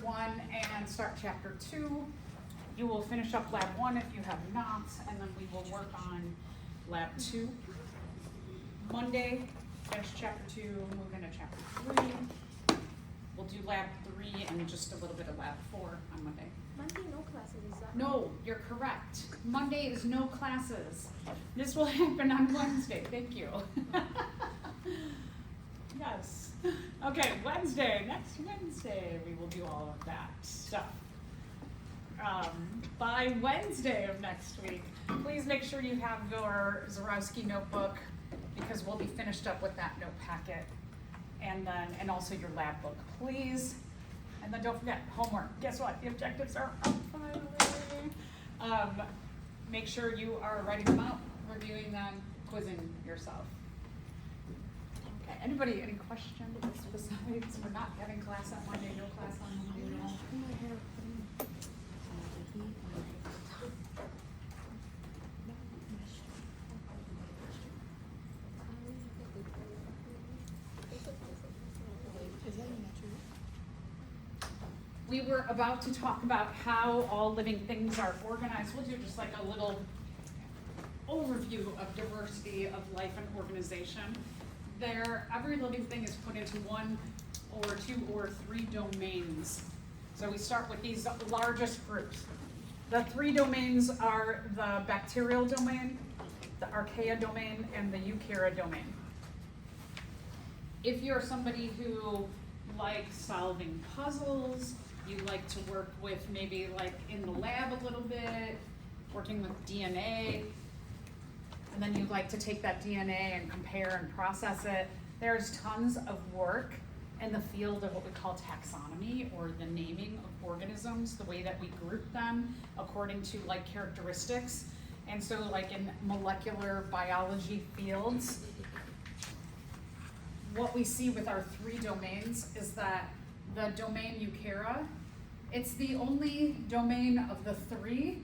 1 and start chapter 2. You will finish up lab 1 if you have not, and then we will work on lab 2. Monday, finish chapter 2, move into chapter 3. We'll do lab 3 and just a little bit of lab 4 on Monday. Monday, no classes, is that? No, you're correct. Monday is no classes. This will happen on Wednesday. Thank you. Yes. Okay, Wednesday, next Wednesday, we will do all of that stuff. By Wednesday of next week, please make sure you have your Zarowski notebook because we'll be finished up with that note packet and also your lab book, please. And then don't forget, homework. Guess what? The objectives are up finally. Make sure you are writing them out, reviewing them, quizzing yourself. Okay, anybody, any questions besides we're not having class on Monday, no class on Monday, no? We were about to talk about how all living things are organized. We'll do just like a little overview of diversity of life and organization. Every living thing is put into 1 or 2 or 3 domains. So we start with these largest groups. The 3 domains are the bacterial domain, the archaea domain, and the eukarya domain. If you're somebody who likes solving puzzles, you like to work with maybe like in the lab a little bit, working with DNA, and then you like to take that DNA and compare and process it. There's tons of work in the field of what we call taxonomy, or the naming of organisms, the way that we group them according to like characteristics. And so like in molecular biology fields, what we see with our 3 domains is that the domain eukarya, it's the only domain of the 3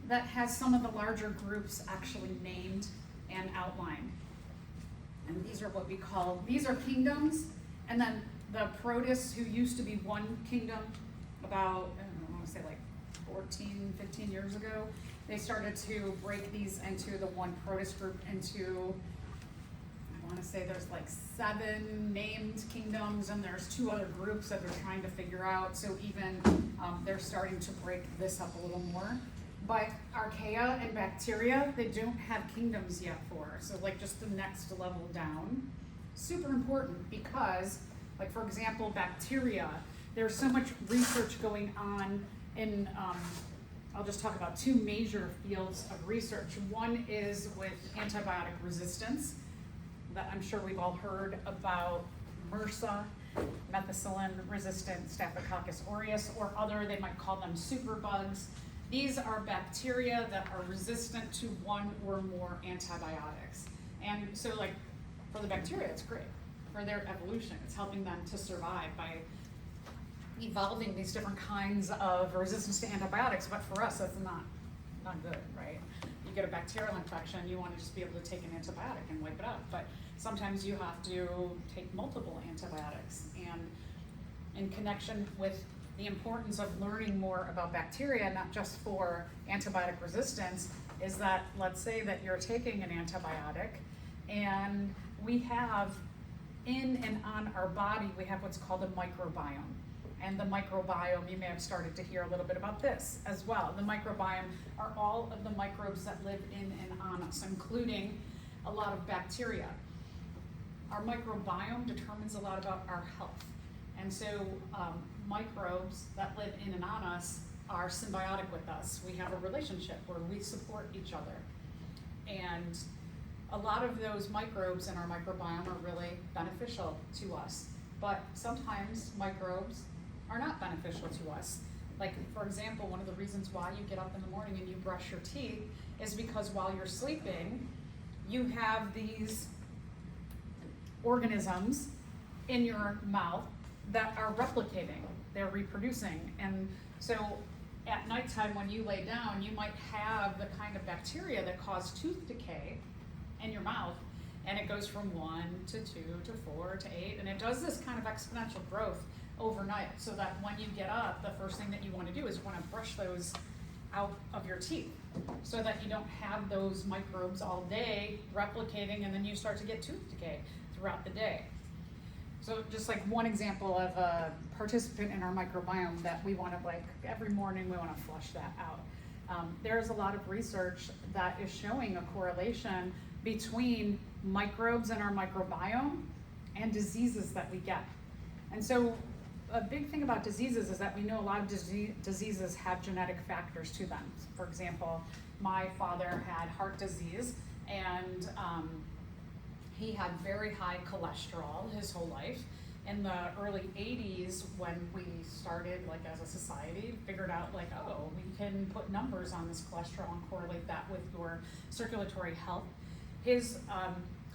that has some of the larger groups actually named and outlined. And these are what we call, these are kingdoms, and then the protists, who used to be one kingdom about, I want to say like 14, 15 years ago, they started to break these into the one protist group into, I want to say there's like 7 named kingdoms, and there's 2 other groups that they're trying to figure out. So even they're starting to break this up a little more. But archaea and bacteria, they don't have kingdoms yet for. So like just the next level down. Super important because, like for example, bacteria, there's so much research going on in, I'll just talk about 2 major fields of research. One is with antibiotic resistance. That I'm sure we've all heard about MRSA, methicillin-resistant Staphylococcus aureus, or other, they might call them superbugs. These are bacteria that are resistant to 1 or more antibiotics. And so like for the bacteria, it's great. For their evolution, it's helping them to survive by evolving these different kinds of resistance to antibiotics, but for us, that's not good, right? You get a bacterial infection, you want to just be able to take an antibiotic and wipe it out, but sometimes you have to take multiple antibiotics. And in connection with the importance of learning more about bacteria, not just for antibiotic resistance, is that let's say that you're taking an antibiotic, and we have in and on our body, we have what's called a microbiome. And the microbiome, you may have started to hear a little bit about this as well. The microbiome are all of the microbes that live in and on us, including a lot of bacteria. Our microbiome determines a lot about our health. And so microbes that live in and on us are symbiotic with us. We have a relationship where we support each other. And a lot of those microbes in our microbiome are really beneficial to us. But sometimes microbes are not beneficial to us. Like, for example, one of the reasons why you get up in the morning and you brush your teeth is because while you're sleeping, you have these organisms in your mouth that are replicating, they're reproducing. And so at nighttime when you lay down, you might have the kind of bacteria that cause tooth decay in your mouth, and it goes from 1 to 2 to 4 to 8, and it does this kind of exponential growth overnight, so that when you get up, the first thing that you want to do is you want to brush those out of your teeth, so that you don't have those microbes all day replicating, and then you start to get tooth decay throughout the day. So just like one example of a participant in our microbiome that we want to, like, every morning we want to flush that out. There's a lot of research that is showing a correlation between microbes in our microbiome and diseases that we get. And so a big thing about diseases is that we know a lot of diseases have genetic factors to them. For example, my father had heart disease, and he had very high cholesterol his whole life. In the early 80s, when we started, like, as a society, figured out, like, oh, we can put numbers on this cholesterol and correlate that with your circulatory health. His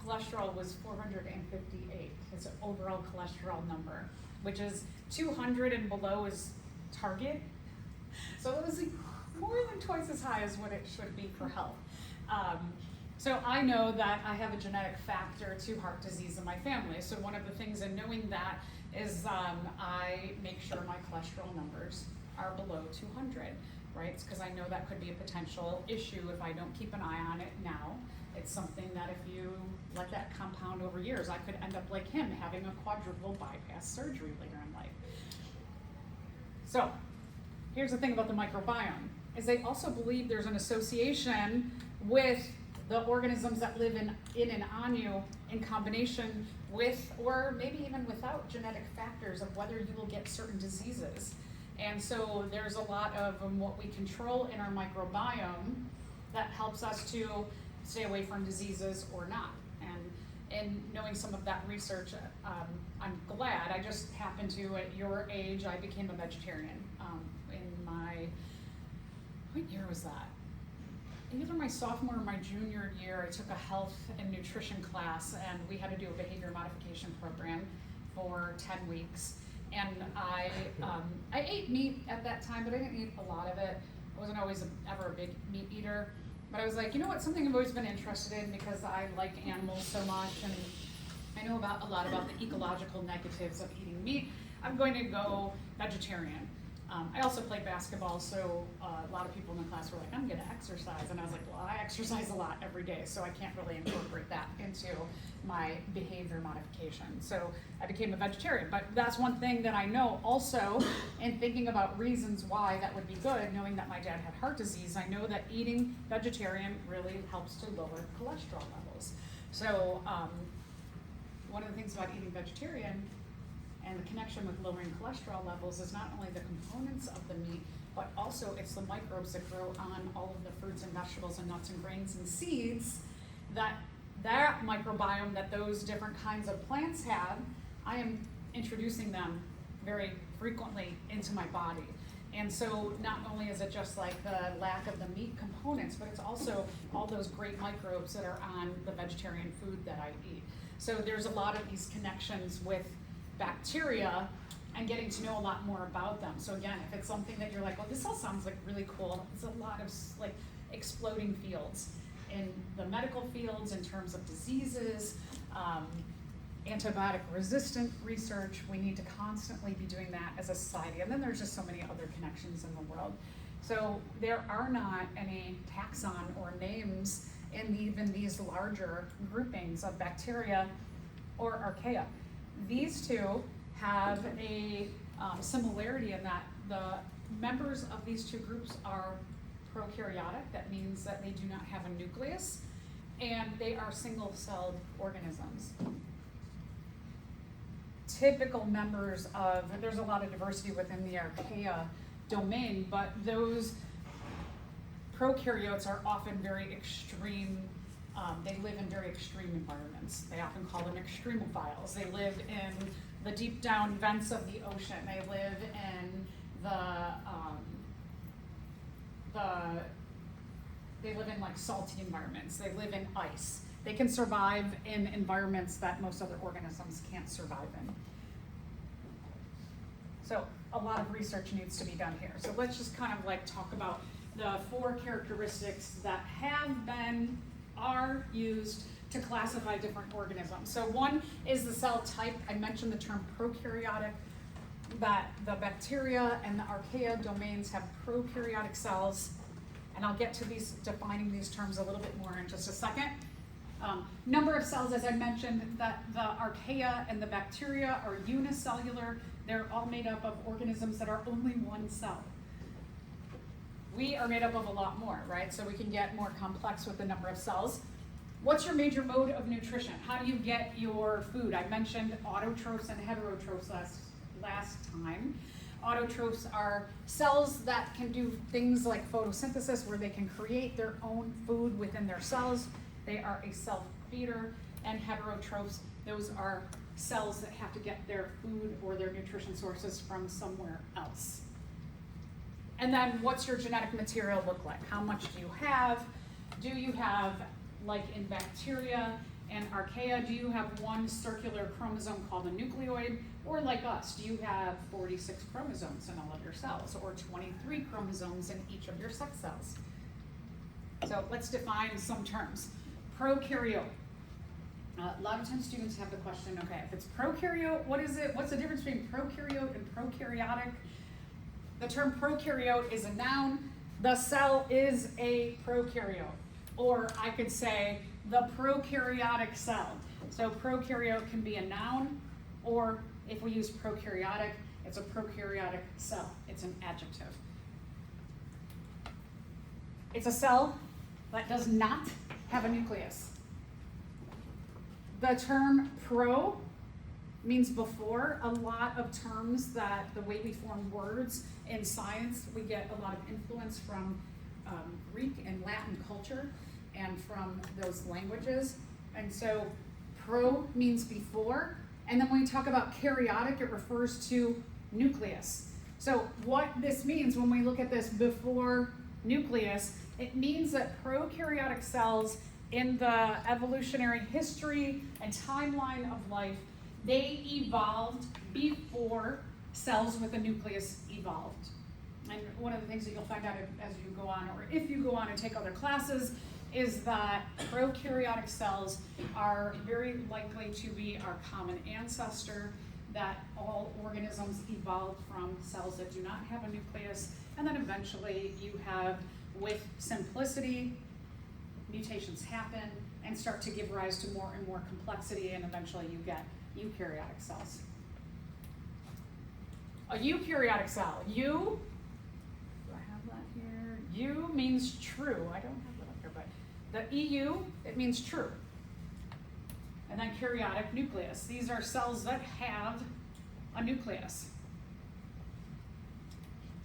cholesterol was 458, his overall cholesterol number, which is 200 and below is target. So it was like more than twice as high as what it should be for health. So I know that I have a genetic factor to heart disease in my family. So one of the things in knowing that is I make sure my cholesterol numbers are below 200, right? Because I know that could be a potential issue if I don't keep an eye on it now. It's something that if you let that compound over years, I could end up like him, having a quadruple bypass surgery later in life. So here's the thing about the microbiome, is they also believe there's an association with the organisms that live in and on you in combination with, or maybe even without, genetic factors of whether you will get certain diseases. And so there's a lot of what we control in our microbiome that helps us to stay away from diseases or not. And in knowing some of that research, I'm glad. I just happened to, at your age, I became a vegetarian. In my, what year was that? Either my sophomore or my junior year, I took a health and nutrition class, and we had to do a behavior modification program for 10 weeks. And I ate meat at that time, but I didn't eat a lot of it. I wasn't always ever a big meat eater. But I was like, you know what, something I've always been interested in because I like animals so much, and I know a lot about the ecological negatives of eating meat. I'm going to go vegetarian. I also played basketball, so a lot of people in the class were like, I'm gonna exercise. And I was like, well, I exercise a lot every day, so I can't really incorporate that into my behavior modification. So I became a vegetarian, but that's one thing that I know also in thinking about reasons why that would be good, knowing that my dad had heart disease, I know that eating vegetarian really helps to lower cholesterol levels. So one of the things about eating vegetarian and the connection with lowering cholesterol levels is not only the components of the meat, but also it's the microbes that grow on all of the fruits and vegetables and nuts and grains and seeds, that microbiome that those different kinds of plants have, I am introducing them very frequently into my body. And so not only is it just like the lack of the meat components, but it's also all those great microbes that are on the vegetarian food that I eat. So there's a lot of these connections with bacteria and getting to know a lot more about them. So again, if it's something that you're like, well, this all sounds like really cool, it's a lot of like exploding fields in the medical fields in terms of diseases, antibiotic resistant research. We need to constantly be doing that as a society. And then there's just so many other connections in the world. So there are not any taxon or names in even these larger groupings of bacteria or archaea. These two have a similarity in that the members of these two groups are prokaryotic. That means that they do not have a nucleus, and they are single-celled organisms. Typical members of, there's a lot of diversity within the archaea domain, but those prokaryotes are often very extreme. They live in very extreme environments. They often call them extremophiles. They live in the deep down vents of the ocean. They live in they live in like salty environments. They live in ice. They can survive in environments that most other organisms can't survive in. So a lot of research needs to be done here. So let's just kind of like talk about the 4 characteristics that are used to classify different organisms. So one is the cell type. I mentioned the term prokaryotic. that the bacteria and the archaea domains have prokaryotic cells, and I'll get to defining these terms a little bit more in just a second. Number of cells, as I mentioned, that the archaea and the bacteria are unicellular. They're all made up of organisms that are only one cell. We are made up of a lot more, right? So we can get more complex with the number of cells. What's your major mode of nutrition? How do you get your food? I mentioned autotrophs and heterotrophs last time. Autotrophs are cells that can do things like photosynthesis, where they can create their own food within their cells. They are a self-feeder. And heterotrophs, those are cells that have to get their food or their nutrition sources from somewhere else. And then what's your genetic material look like? How much do you have? Do you have, like in bacteria and archaea, do you have one circular chromosome called a nucleoid? Or like us, do you have 46 chromosomes in all of your cells, or 23 chromosomes in each of your sex cells? So let's define some terms. Prokaryote. A lot of times students have the question, okay, if it's prokaryote, what is it? What's the difference between prokaryote and prokaryotic? The term prokaryote is a noun. The cell is a prokaryote. Or I could say the prokaryotic cell. So prokaryote can be a noun, or if we use prokaryotic, it's a prokaryotic cell. It's an adjective. It's a cell that does not have a nucleus. The term pro means before. A lot of terms that the way we form words in science, we get a lot of influence from Greek and Latin culture and from those languages. And so pro means before. And then when we talk about karyotic, it refers to nucleus. So what this means when we look at this before nucleus, it means that prokaryotic cells in the evolutionary history and timeline of life, they evolved before cells with a nucleus evolved. And one of the things that you'll find out as you go on, or if you go on and take other classes, is that prokaryotic cells are very likely to be our common ancestor, that all organisms evolved from cells that do not have a nucleus, and then eventually you have, with simplicity, mutations happen and start to give rise to more and more complexity, and eventually you get eukaryotic cells. A eukaryotic cell, do I have that here? U means true. I don't have that up here, but the EU, it means true. And then karyotic, nucleus. These are cells that have a nucleus.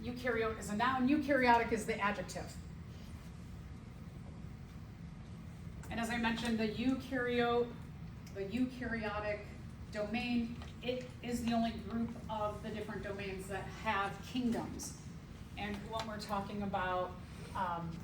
Eukaryote is a noun, eukaryotic is the adjective. And as I mentioned, the eukaryotic domain, it is the only group of the different domains that have kingdoms. And when we're talking about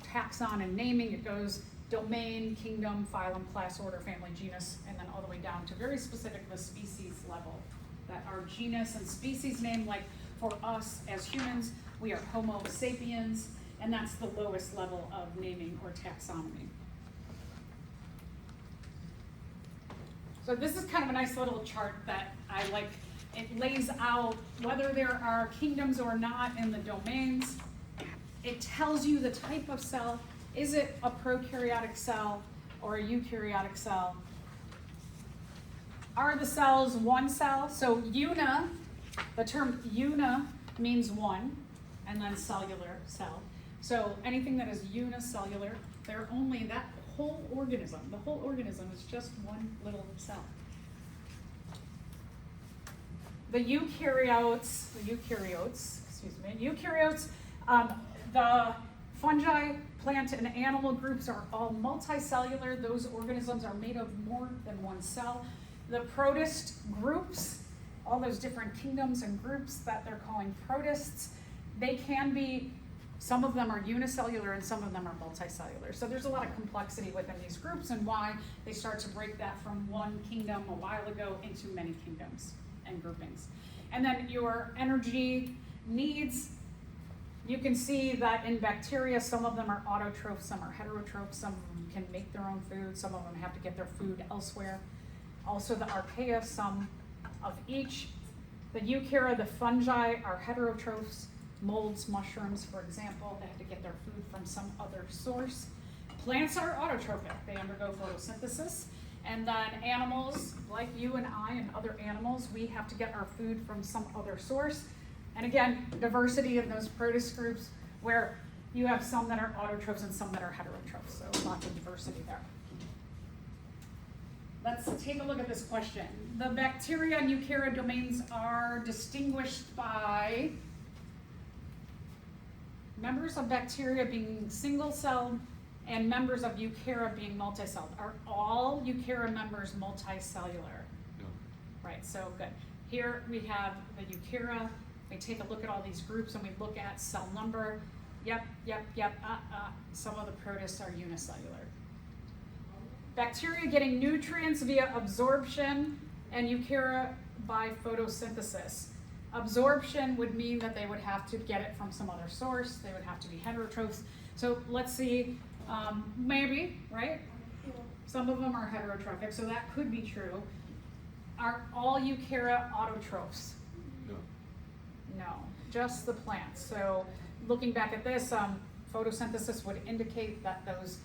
taxon and naming, it goes domain, kingdom, phylum, class, order, family, genus, and then all the way down to very specific the species level. That our genus and species name, like for us as humans, we are Homo sapiens, and that's the lowest level of naming or taxonomy. So this is kind of a nice little chart that I like. It lays out whether there are kingdoms or not in the domains. It tells you the type of cell. Is it a prokaryotic cell or a eukaryotic cell? Are the cells one cell? So una, the term una means one, and then cellular cell. So anything that is unicellular, they're only that whole organism. The whole organism is just one little cell. The eukaryotes, the fungi, plant, and animal groups are all multicellular. Those organisms are made of more than one cell. The protist groups, all those different kingdoms and groups that they're calling protists, they can be, some of them are unicellular and some of them are multicellular. So there's a lot of complexity within these groups and why they start to break that from one kingdom a while ago into many kingdoms and groupings. And then your energy needs, you can see that in bacteria, some of them are autotrophs, some are heterotrophs, some of them can make their own food, some of them have to get their food elsewhere. Also the archaea, some of each. The eukarya, the fungi, are heterotrophs. Molds, mushrooms, for example, they have to get their food from some other source. Plants are autotrophic, they undergo photosynthesis. And then animals, like you and I and other animals, we have to get our food from some other source. And again, diversity in those protist groups where you have some that are autotrophs and some that are heterotrophs, so lots of diversity there. Let's take a look at this question. The bacteria and eukarya domains are distinguished by members of bacteria being single-celled and members of eukarya being multicelled. Are all eukarya members multicellular? No. Right, so good. Here we have the eukarya. We take a look at all these groups and we look at cell number. Yep. Some of the protists are unicellular. Bacteria getting nutrients via absorption and eukarya by photosynthesis. Absorption would mean that they would have to get it from some other source. They would have to be heterotrophs. So let's see, maybe, right? Some of them are heterotrophic, so that could be true. Are all eukarya autotrophs? No. No, just the plants. So looking back at this, photosynthesis would indicate that those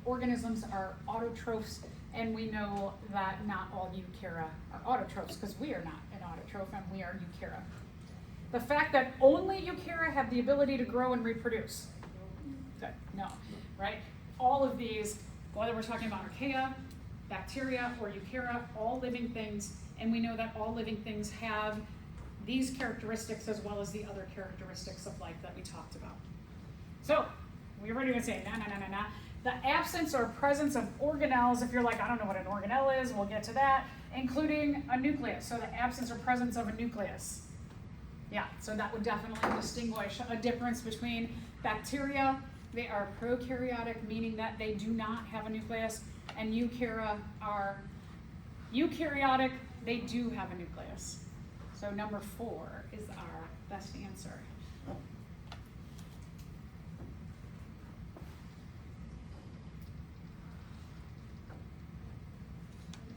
organisms are autotrophs, and we know that not all eukarya are autotrophs because we are not an autotroph and we are eukarya. The fact that only eukarya have the ability to grow and reproduce. Good, no, right? All of these, whether we're talking about archaea, bacteria, or eukarya, all living things, and we know that all living things have these characteristics as well as the other characteristics of life that we talked about. So, we're already gonna say na. The absence or presence of organelles, if you're like, I don't know what an organelle is, we'll get to that, including a nucleus. So the absence or presence of a nucleus. Yeah, so that would definitely distinguish a difference between bacteria. They are prokaryotic, meaning that they do not have a nucleus, and eukarya are eukaryotic, they do have a nucleus. So number 4 is our best answer.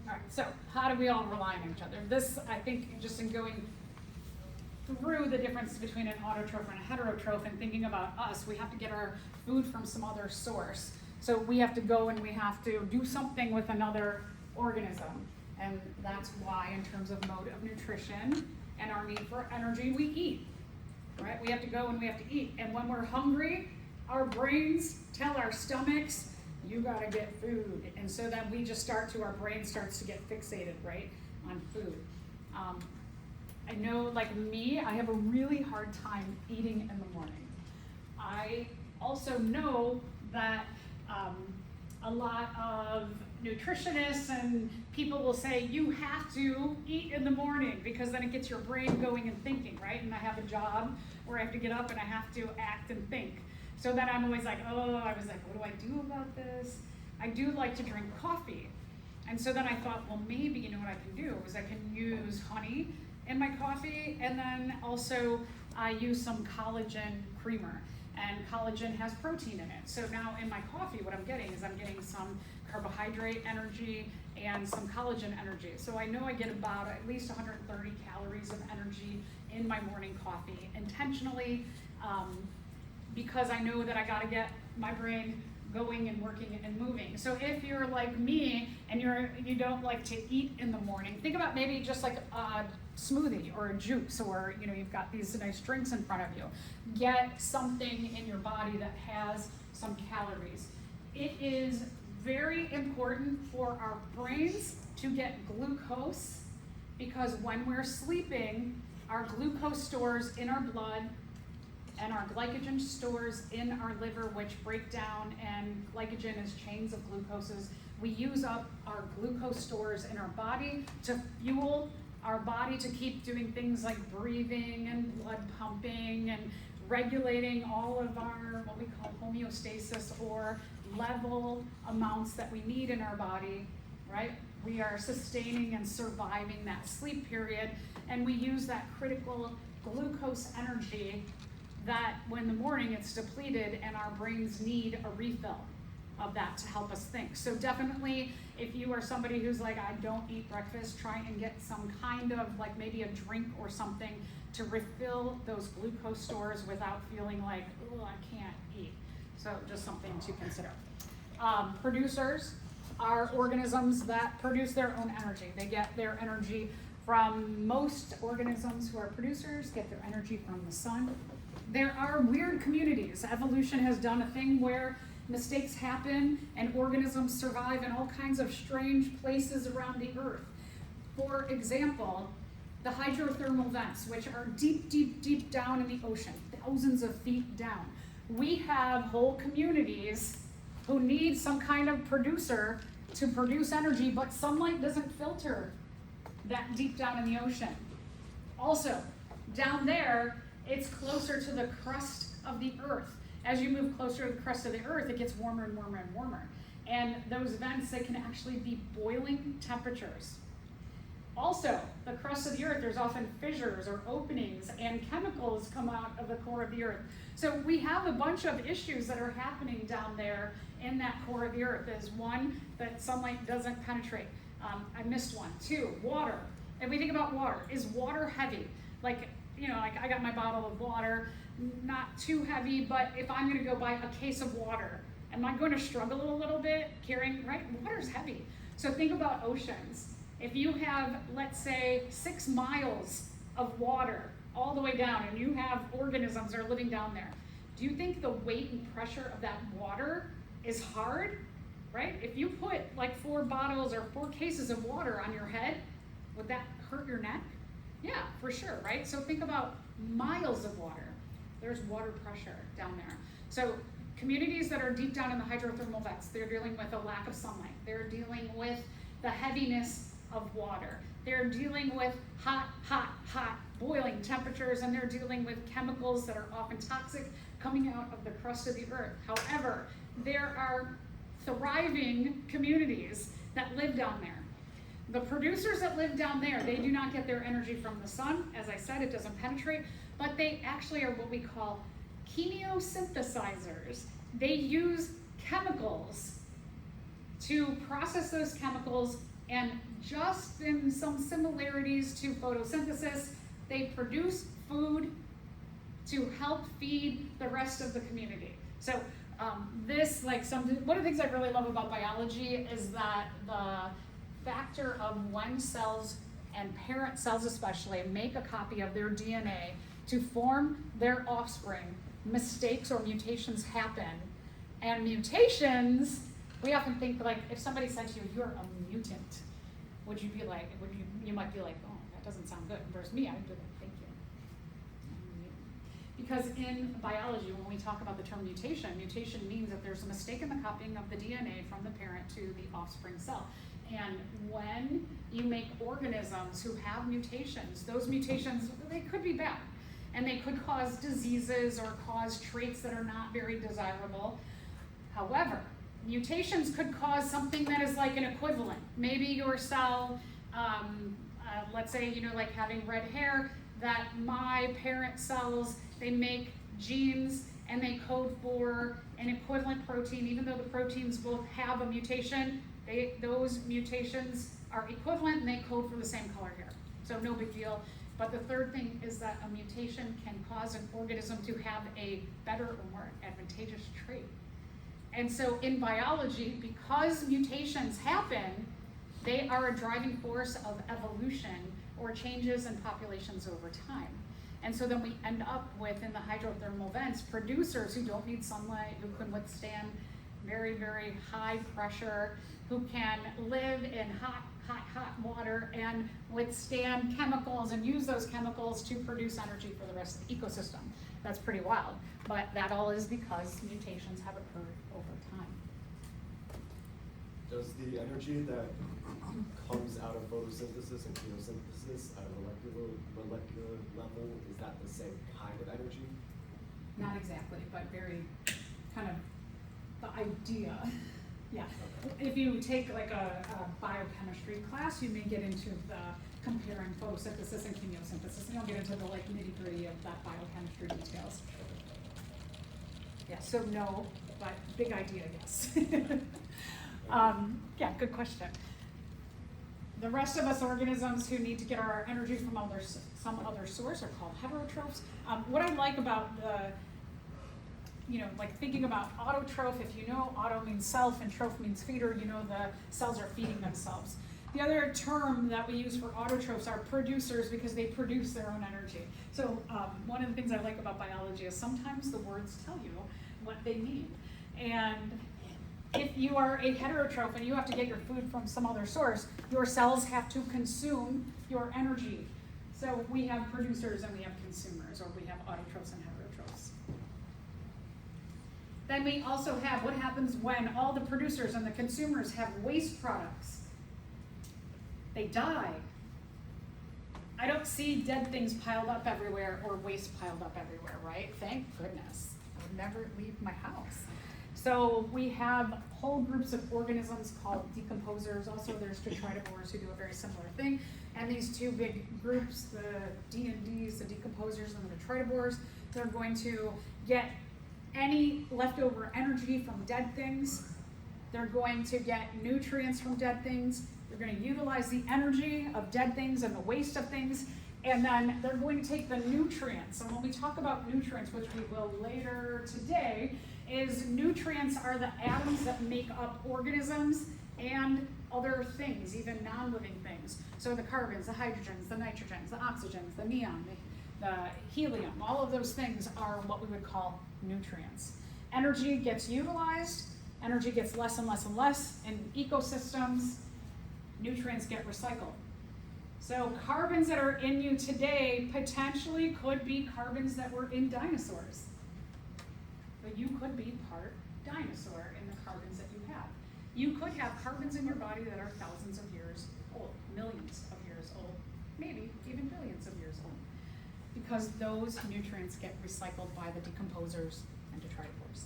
All right, so how do we all rely on each other? This, I think, just in going through the difference between an autotroph and a heterotroph and thinking about us, we have to get our food from some other source. So we have to go and we have to do something with another organism. And that's why, in terms of mode of nutrition and our need for energy, we eat, right? We have to go and we have to eat. And when we're hungry, our brains tell our stomachs, you gotta get food. And so then we just our brain starts to get fixated, right, on food. I know, like me, I have a really hard time eating in the morning. I also know that a lot of nutritionists and people will say you have to eat in the morning because then it gets your brain going and thinking, right? And I have a job where I have to get up and I have to act and think. So then I'm always like, what do I do about this? I do like to drink coffee. And so then I thought, well, maybe, you know what I can do is I can use honey in my coffee, and then also I use some collagen creamer. And collagen has protein in it. So now in my coffee, what I'm getting is I'm getting some carbohydrate energy and some collagen energy. So I know I get about at least 130 calories of energy in my morning coffee intentionally, because I know that I gotta get my brain going and working and moving. So if you're like me and you don't like to eat in the morning, think about maybe just like a smoothie or a juice, or you've got these nice drinks in front of you. Get something in your body that has some calories. It is very important for our brains to get glucose, because when we're sleeping, our glucose stores in our blood and our glycogen stores in our liver, which break down, and glycogen is chains of glucoses. We use up our glucose stores in our body to fuel our body to keep doing things like breathing and blood pumping and regulating all of our, what we call homeostasis, or level amounts that we need in our body, right? We are sustaining and surviving that sleep period, and we use that critical glucose energy that when in the morning it's depleted and our brains need a refill of that to help us think. So definitely, if you are somebody who's like, I don't eat breakfast, try and get some kind of like maybe a drink or something to refill those glucose stores without feeling like, oh, I can't eat. So just something to consider. Producers are organisms that produce their own energy. They get their energy from most organisms who are producers, get their energy from the sun. There are weird communities. Evolution has done a thing where mistakes happen and organisms survive in all kinds of strange places around the earth. For example, the hydrothermal vents, which are deep, deep, deep down in the ocean, thousands of feet down. We have whole communities who need some kind of producer to produce energy, but sunlight doesn't filter that deep down in the ocean. Also, down there, it's closer to the crust of the earth. As you move closer to the crust of the earth, it gets warmer and warmer and warmer. And those vents, they can actually be boiling temperatures. Also, the crust of the earth, there's often fissures or openings, and chemicals come out of the core of the earth. So we have a bunch of issues that are happening down there in that core of the earth. There's one, that sunlight doesn't penetrate. I missed one. 2, water. If we think about water, is water heavy? Like, you know, like I got my bottle of water, not too heavy, but if I'm gonna go buy a case of water, am I going to struggle a little bit carrying, right? Water's heavy. So think about oceans. If you have, let's say, 6 miles of water all the way down and you have organisms that are living down there, do you think the weight and pressure of that water is hard, right? If you put like 4 bottles or 4 cases of water on your head, would that hurt your neck? Yeah, for sure, right? So think about miles of water. There's water pressure down there. So communities that are deep down in the hydrothermal vents, they're dealing with a lack of sunlight. They're dealing with the heaviness of water. They're dealing with hot, hot, hot boiling temperatures, and they're dealing with chemicals that are often toxic coming out of the crust of the earth. However, there are thriving communities that live down there. The producers that live down there, they do not get their energy from the sun. As I said, it doesn't penetrate, but they actually are what we call chemiosynthesizers. They use chemicals to process those chemicals, and just in some similarities to photosynthesis, they produce food to help feed the rest of the community. So one of the things I really love about biology is that the factor of when cells, and parent cells especially, make a copy of their DNA to form their offspring, mistakes or mutations happen. And mutations, we often think like, if somebody said to you, you're a mutant, would you be like, you might be like, oh, that doesn't sound good. Versus me, I would be like, thank you. Because in biology, when we talk about the term mutation, mutation means that there's a mistake in the copying of the DNA from the parent to the offspring cell. And when you make organisms who have mutations, those mutations, they could be bad. And they could cause diseases or cause traits that are not very desirable. However, mutations could cause something that is like an equivalent. Maybe your cell, let's say, like having red hair, that my parent cells, they make genes and they code for an equivalent protein, even though the proteins both have a mutation, those mutations are equivalent and they code for the same color hair. So no big deal. But the third thing is that a mutation can cause an organism to have a better or more advantageous trait. And so in biology, because mutations happen, they are a driving force of evolution or changes in populations over time. And so then we end up with, in the hydrothermal vents, producers who don't need sunlight, who can withstand very, very high pressure, who can live in hot, hot, hot water and withstand chemicals and use those chemicals to produce energy for the rest of the ecosystem. That's pretty wild, but that all is because mutations have occurred over time. Does the energy that comes out of photosynthesis and chemosynthesis at a molecular level, is that the same kind of energy? Not exactly, but very kind of the idea. Yeah. Okay. If you take like a biochemistry class, you may get into the comparing photosynthesis and chemiosynthesis, and you'll get into the like nitty-gritty of that biochemistry details. Yeah, so no, but big idea, yes. Yeah, good question. The rest of us organisms who need to get our energy from some other source are called heterotrophs. What I like about like thinking about autotroph, if you know auto means self and troph means feeder, you know the cells are feeding themselves. The other term that we use for autotrophs are producers because they produce their own energy. So one of the things I like about biology is sometimes the words tell you what they mean. And if you are a heterotroph and you have to get your food from some other source, your cells have to consume your energy. So we have producers and we have consumers, or we have autotrophs and heterotrophs. Then we also have what happens when all the producers and the consumers have waste products. They die. I don't see dead things piled up everywhere or waste piled up everywhere, right? Thank goodness. I would never leave my house. So we have whole groups of organisms called decomposers. Also there's detritivores who do a very similar thing. And these two big groups, the D&Ds, the decomposers and the detritivores, they're going to get any leftover energy from dead things. They're going to get nutrients from dead things. They're going to utilize the energy of dead things and the waste of things, and then they're going to take the nutrients. And when we talk about nutrients, which we will later today, is nutrients are the atoms that make up organisms and other things, even non-living things. So the carbons, the hydrogens, the nitrogens, the oxygens, the neon, the helium, all of those things are what we would call nutrients. Energy gets utilized, energy gets less and less and less in ecosystems. Nutrients get recycled. So carbons that are in you today potentially could be carbons that were in dinosaurs. But you could be part dinosaur in the carbons that you have. You could have carbons in your body that are thousands of years old, millions of years old, maybe even billions of years old, because those nutrients get recycled by the decomposers and detritivores.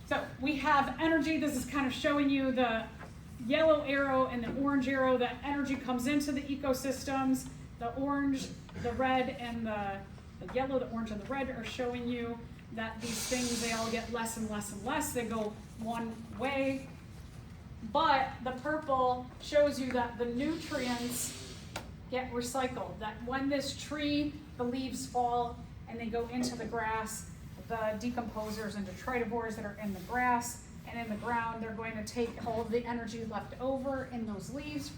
So we have energy. This is kind of showing you the yellow arrow and the orange arrow. The energy comes into the ecosystems. The orange, the red, and the yellow, the orange, and the red are showing you that these things, they all get less and less and less. They go one way. But the purple shows you that the nutrients get recycled. That when this tree, the leaves fall and they go into the grass, the decomposers and detritivores that are in the grass and in the ground, they're going to take all of the energy left over in those leaves,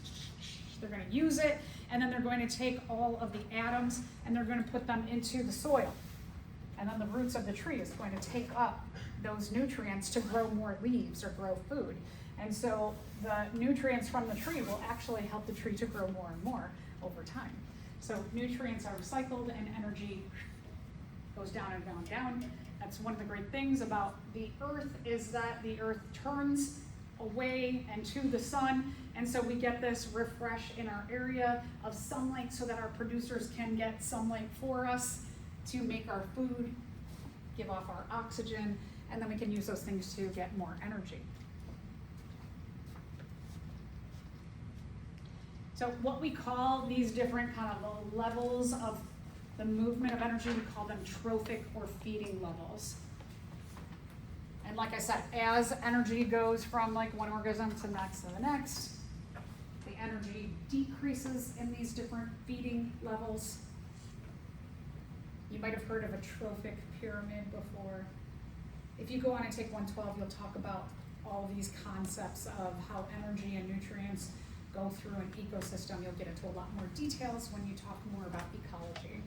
they're going to use it, and then they're going to take all of the atoms and they're going to put them into the soil. And then the roots of the tree is going to take up those nutrients to grow more leaves or grow food. And so the nutrients from the tree will actually help the tree to grow more and more over time. So nutrients are recycled and energy goes down and down and down. That's one of the great things about the earth, is that the earth turns away and to the sun, and so we get this refresh in our area of sunlight so that our producers can get sunlight for us to make our food, give off our oxygen, and then we can use those things to get more energy. So what we call these different kind of levels of the movement of energy, we call them trophic or feeding levels. And like I said, as energy goes from like one organism to the next, the energy decreases in these different feeding levels. You might have heard of a trophic pyramid before. If you go on and take 112, you'll talk about all of these concepts of how energy and nutrients go through an ecosystem. You'll get into a lot more details when you talk more about ecology.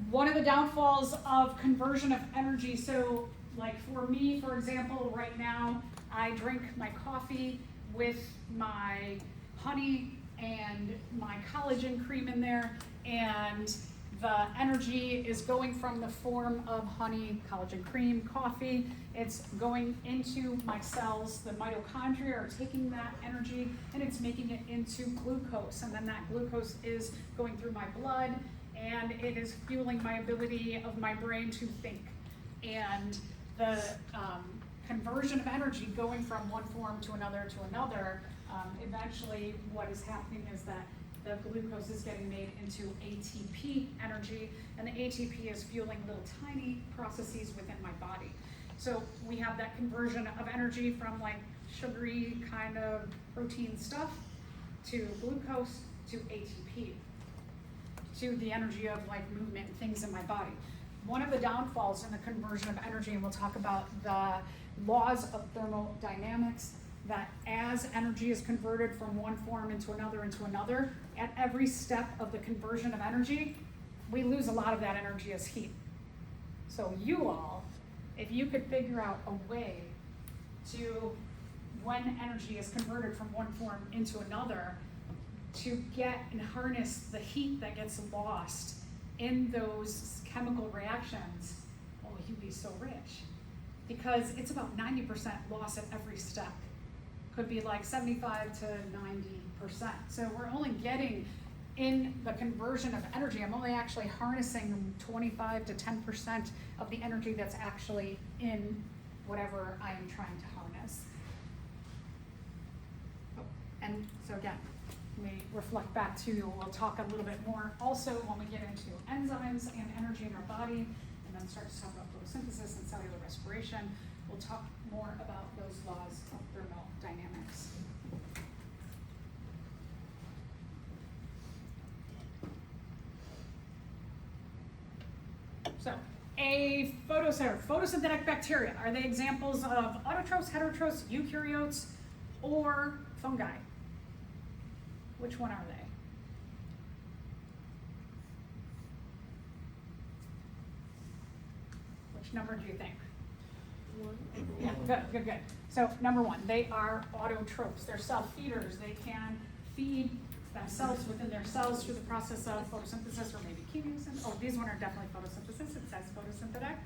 One of the downfalls of conversion of energy, so like for me, for example, right now, I drink my coffee with my honey and my collagen cream in there, and the energy is going from the form of honey, collagen cream, coffee. It's going into my cells. The mitochondria are taking that energy and it's making it into glucose, and then that glucose is going through my blood and it is fueling my ability of my brain to think. And the conversion of energy going from one form to another, eventually what is happening is that the the glucose is getting made into ATP energy, and the ATP is fueling little tiny processes within my body. So we have that conversion of energy from like sugary kind of protein stuff to glucose to ATP, to the energy of like movement and things in my body. One of the downfalls in the conversion of energy, and we'll talk about the laws of thermodynamics, that as energy is converted from one form into another, at every step of the conversion of energy, we lose a lot of that energy as heat. So you all, if you could figure out a way to, when energy is converted from one form into another, to get and harness the heat that gets lost in those chemical reactions, oh, you'd be so rich. Because it's about 90% loss at every step. Could be like 75 to 90%. So we're only getting, in the conversion of energy, I'm only actually harnessing 25 to 10% of the energy that's actually in whatever I am trying to harness. Oh, and so again, we reflect back to, we'll talk a little bit more also when we get into enzymes and energy in our body, and then start to talk about photosynthesis and cellular respiration. We'll talk more about those laws of thermodynamics. So, photosynthetic bacteria, are they examples of autotrophs, heterotrophs, eukaryotes, or fungi? Which one are they? Which number do you think? One. Yeah, good. So number one, they are autotrophs. They're self-feeders. They can feed themselves within their cells through the process of photosynthesis or maybe chemosynthesis. Oh, these one are definitely photosynthesis. It says photosynthetic.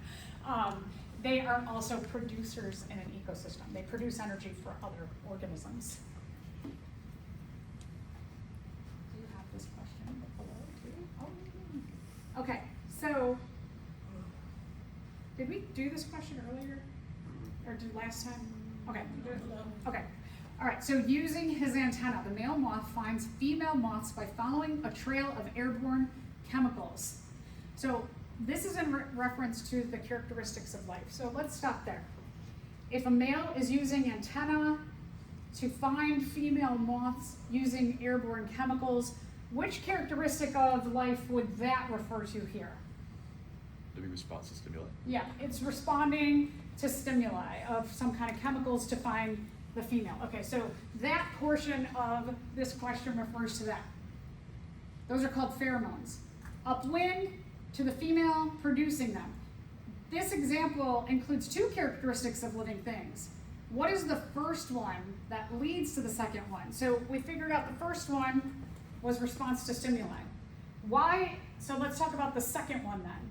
They are also producers in an ecosystem. They produce energy for other organisms. Do you have this question below too? Oh, okay. So, did we do this question earlier? Or did last time? Okay. Okay. All right, so using his antenna, the male moth finds female moths by following a trail of airborne chemicals. So this is in reference to the characteristics of life. So let's stop there. If a male is using antenna to find female moths using airborne chemicals, which characteristic of life would that refer to here? The response to stimuli. Yeah, it's responding to stimuli of some kind of chemicals to find the female. Okay, so that portion of this question refers to that. Those are called pheromones. Upwind to the female producing them. This example includes two characteristics of living things. What is the first one that leads to the second one? So we figured out the first one was response to stimuli. Why? So let's talk about the second one then.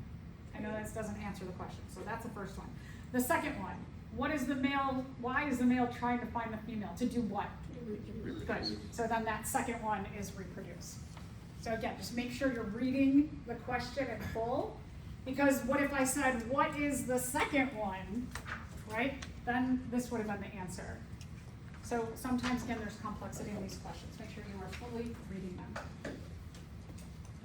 I know this doesn't answer the question, so that's the first one. The second one, what is the male, why is the male trying to find the female? To do what? Good. So then that second one is reproduce. So again, just make sure you're reading the question in full, because what if I said, what is the second one, right? Then this would have been the answer. So sometimes, again, there's complexity in these questions. Make sure you are fully reading them.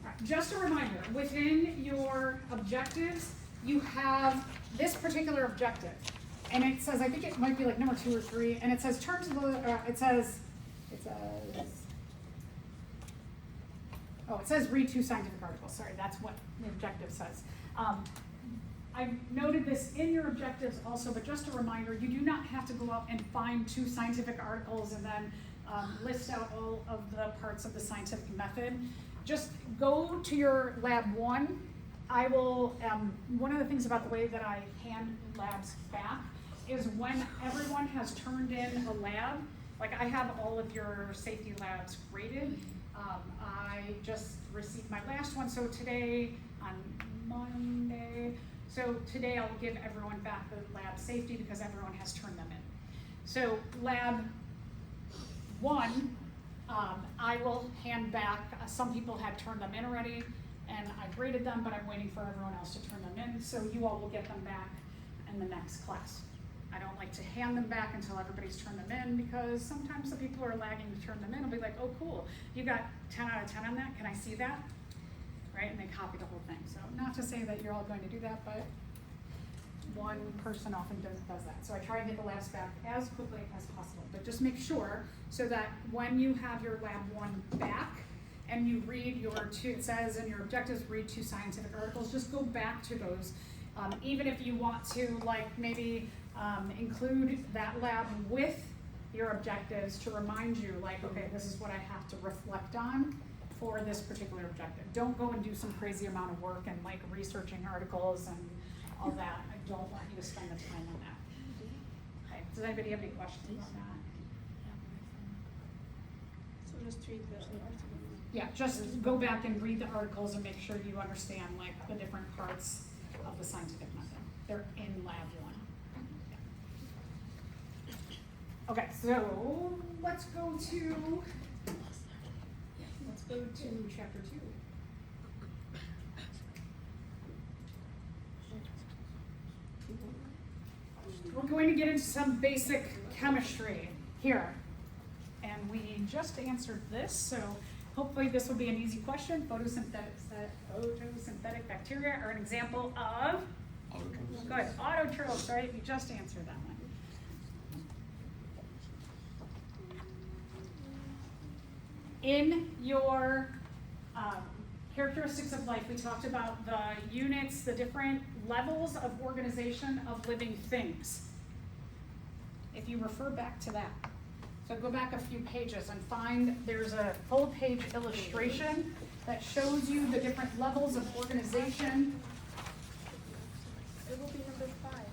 All right, just a reminder, within your objectives, you have this particular objective. And it says, I think it might be like number 2 or 3, and it says turn to the, it says read 2 scientific articles. Sorry, that's what the objective says. I've noted this in your objectives also, but just a reminder, you do not have to go out and find 2 scientific articles and then list out all of the parts of the scientific method. Just go to your lab 1. I will, one of the things about the way that I hand labs back is when everyone has turned in a lab, like I have all of your safety labs graded. I just received my last one, so today, on Monday, so today I'll give everyone back the lab safety because everyone has turned them in. So lab 1, I will hand back, some people had turned them in already, and I graded them, but I'm waiting for everyone else to turn them in, so you all will get them back in the next class. I don't like to hand them back until everybody's turned them in, because sometimes the people who are lagging to turn them in will be like, oh cool, you got 10 out of 10 on that, can I see that? Right, and they copy the whole thing. So not to say that you're all going to do that, but one person often does that. So I try to get the labs back as quickly as possible, but just make sure so that when you have your lab 1 back and you read your 2, it says in your objectives, read 2 scientific articles, just go back to those. Even if you want to like maybe include that lab with your objectives to remind you like, okay, this is what I have to reflect on for this particular objective. Don't go and do some crazy amount of work and like researching articles and all that. I don't want you to spend the time on that. Okay, does anybody have any questions on that? So just read the article. Yeah, just go back and read the articles and make sure you understand like the different parts of the scientific method. They're in lab 1. Yeah. Okay, so let's go to chapter 2. We're going to get into some basic chemistry here. And we just answered this, so hopefully this will be an easy question. Photosynthetic bacteria are an example of? Autotrophs. Good, autotrophs, right? You just answered that one. In your characteristics of life, we talked about the units, the different levels of organization of living things. If you refer back to that, so go back a few pages and find there's a full page illustration that shows you the different levels of organization. It will be number 5, right?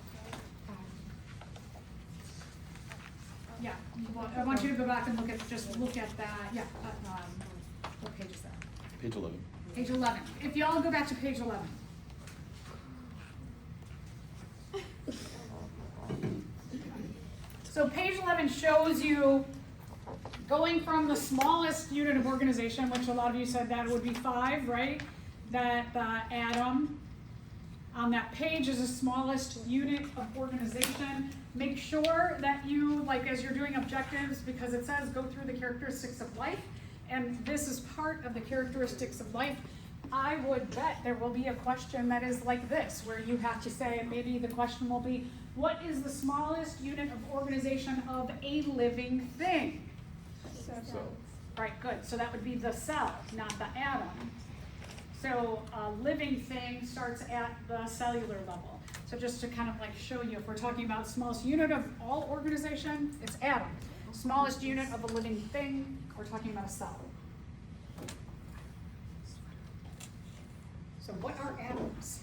Yeah, I want you to go back and look at that. Yeah, what page is that? Page 11. Page 11. If y'all go back to page 11. So page 11 shows you going from the smallest unit of organization, which a lot of you said that would be 5, right? That the atom on that page is the smallest unit of organization. Make sure that you, like as you're doing objectives, because it says go through the characteristics of life, and this is part of the characteristics of life. I would bet there will be a question that is like this, where you have to say, and maybe the question will be, what is the smallest unit of organization of a living thing? So, Right, good. So that would be the cell, not the atom. So a living thing starts at the cellular level. So just to kind of like show you, if we're talking about smallest unit of all organization, it's atom. Smallest unit of a living thing, we're talking about a cell. So what are atoms?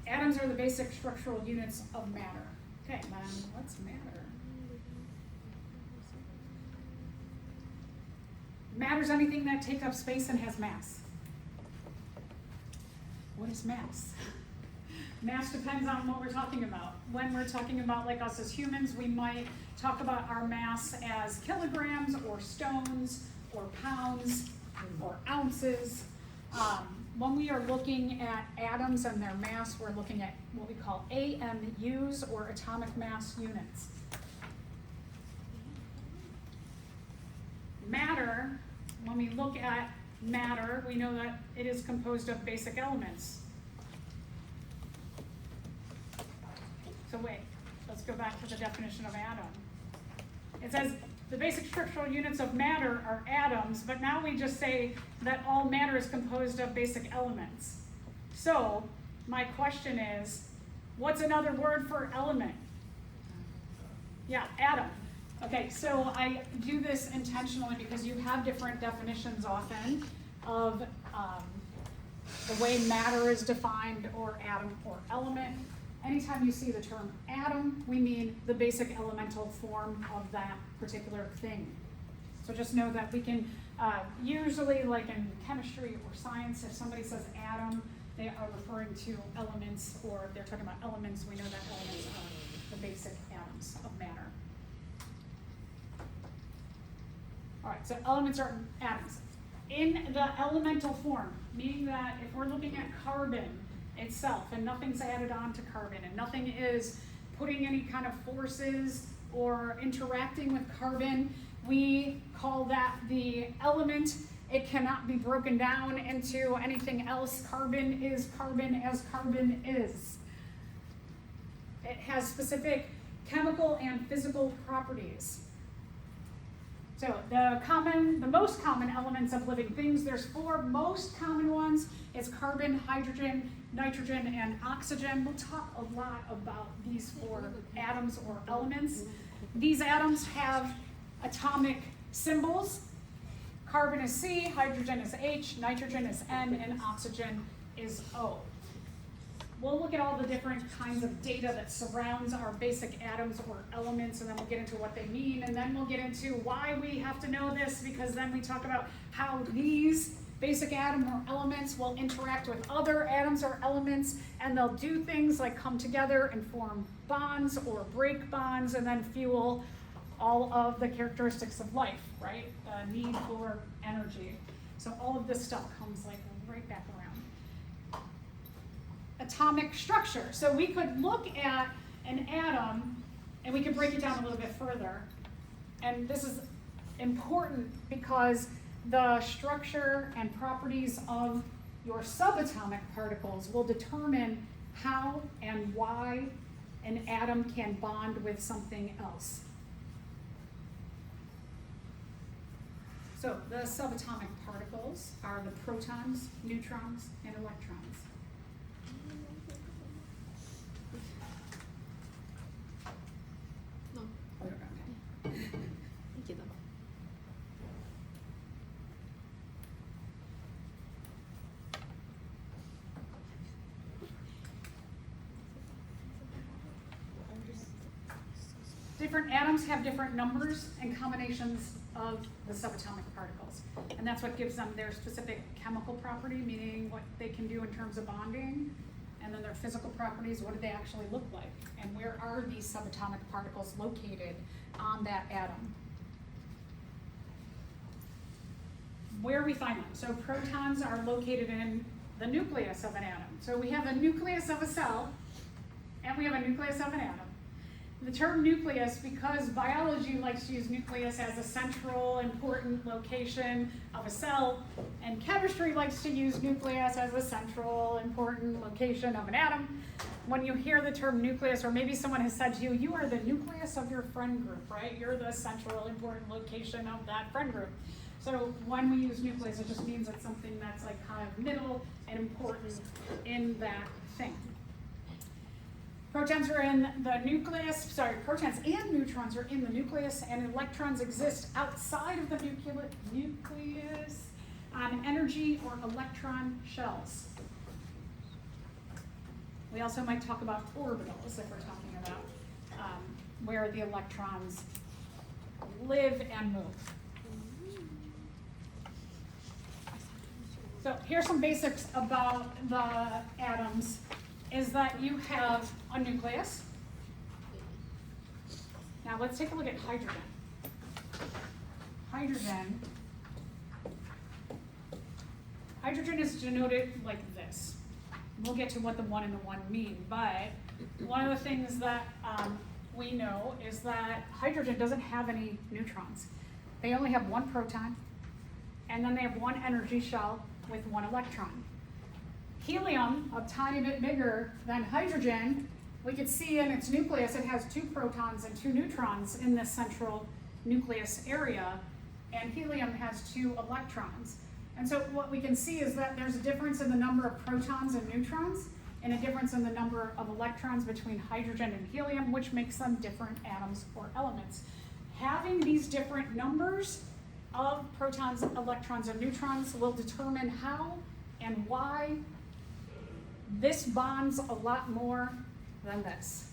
Atoms are the basic structural units of matter. Okay, then what's matter? Matter's anything that takes up space and has mass. What is mass? Mass depends on what we're talking about. When we're talking about like us as humans, we might talk about our mass as kilograms or stones or pounds or ounces. When we are looking at atoms and their mass, we're looking at what we call AMUs, or atomic mass units. Matter, when we look at matter, we know that it is composed of basic elements. So wait, let's go back to the definition of atom. It says the basic structural units of matter are atoms, but now we just say that all matter is composed of basic elements. So my question is, what's another word for element? Yeah, atom. Okay, so I do this intentionally because you have different definitions often of the way matter is defined, or atom or element. Anytime you see the term atom, we mean the basic elemental form of that particular thing. So just know that we can usually, like in chemistry or science, if somebody says atom, they are referring to elements, or if they're talking about elements, we know that elements are the basic atoms of matter. All right, so elements are atoms. In the elemental form, meaning that if we're looking at carbon itself, and nothing's added on to carbon, and nothing is putting any kind of forces or interacting with carbon. We call that the element. It cannot be broken down into anything else. Carbon is carbon as carbon is. It has specific chemical and physical properties. So the most common elements of living things, there's 4 most common ones. It's carbon, hydrogen, nitrogen, and oxygen. We'll talk a lot about these 4 atoms or elements. These atoms have atomic symbols. Carbon is C, hydrogen is H, nitrogen is N, and oxygen is O. We'll look at all the different kinds of data that surrounds our basic atoms or elements, and then we'll get into what they mean, and then we'll get into why we have to know this, because then we talk about how these basic atom or elements will interact with other atoms or elements, and they'll do things like come together and form bonds or break bonds, and then fuel all of the characteristics of life, right? The need for energy. So all of this stuff comes like right back around. Atomic structure. So we could look at an atom and we could break it down a little bit further. And this is important because the structure and properties of your subatomic particles will determine how and why an atom can bond with something else. So the subatomic particles are the protons, neutrons, and electrons. No. Okay. Thank you though. Different atoms have different numbers and combinations of the subatomic particles. And that's what gives them their specific chemical property, meaning what they can do in terms of bonding, and then their physical properties, what do they actually look like? And where are these subatomic particles located on that atom? Where we find them. So protons are located in the nucleus of an atom. So we have a nucleus of a cell, and we have a nucleus of an atom. The term nucleus, because biology likes to use nucleus as a central, important location of a cell, and chemistry likes to use nucleus as a central, important location of an atom. When you hear the term nucleus, or maybe someone has said to you, you are the nucleus of your friend group, right? You're the central, important location of that friend group. So when we use nucleus, it just means it's something that's like kind of middle and important in that thing. Protons are in the nucleus, protons and neutrons are in the nucleus, and electrons exist outside of the nucleus on energy or electron shells. We also might talk about orbitals if we're talking about where the electrons live and move. So here's some basics about the atoms. Is that you have a nucleus. Now let's take a look at hydrogen. Hydrogen is denoted like this. We'll get to what the 1 and the 1 mean, but one of the things that we know is that hydrogen doesn't have any neutrons. They only have 1 proton, and then they have 1 energy shell with 1 electron. Helium, a tiny bit bigger than hydrogen, we could see in its nucleus it has 2 protons and 2 neutrons in this central nucleus area, and helium has 2 electrons. And so what we can see is that there's a difference in the number of protons and neutrons, and a difference in the number of electrons between hydrogen and helium, which makes them different atoms or elements. Having these different numbers of protons, electrons, and neutrons will determine how and why this bonds a lot more than this.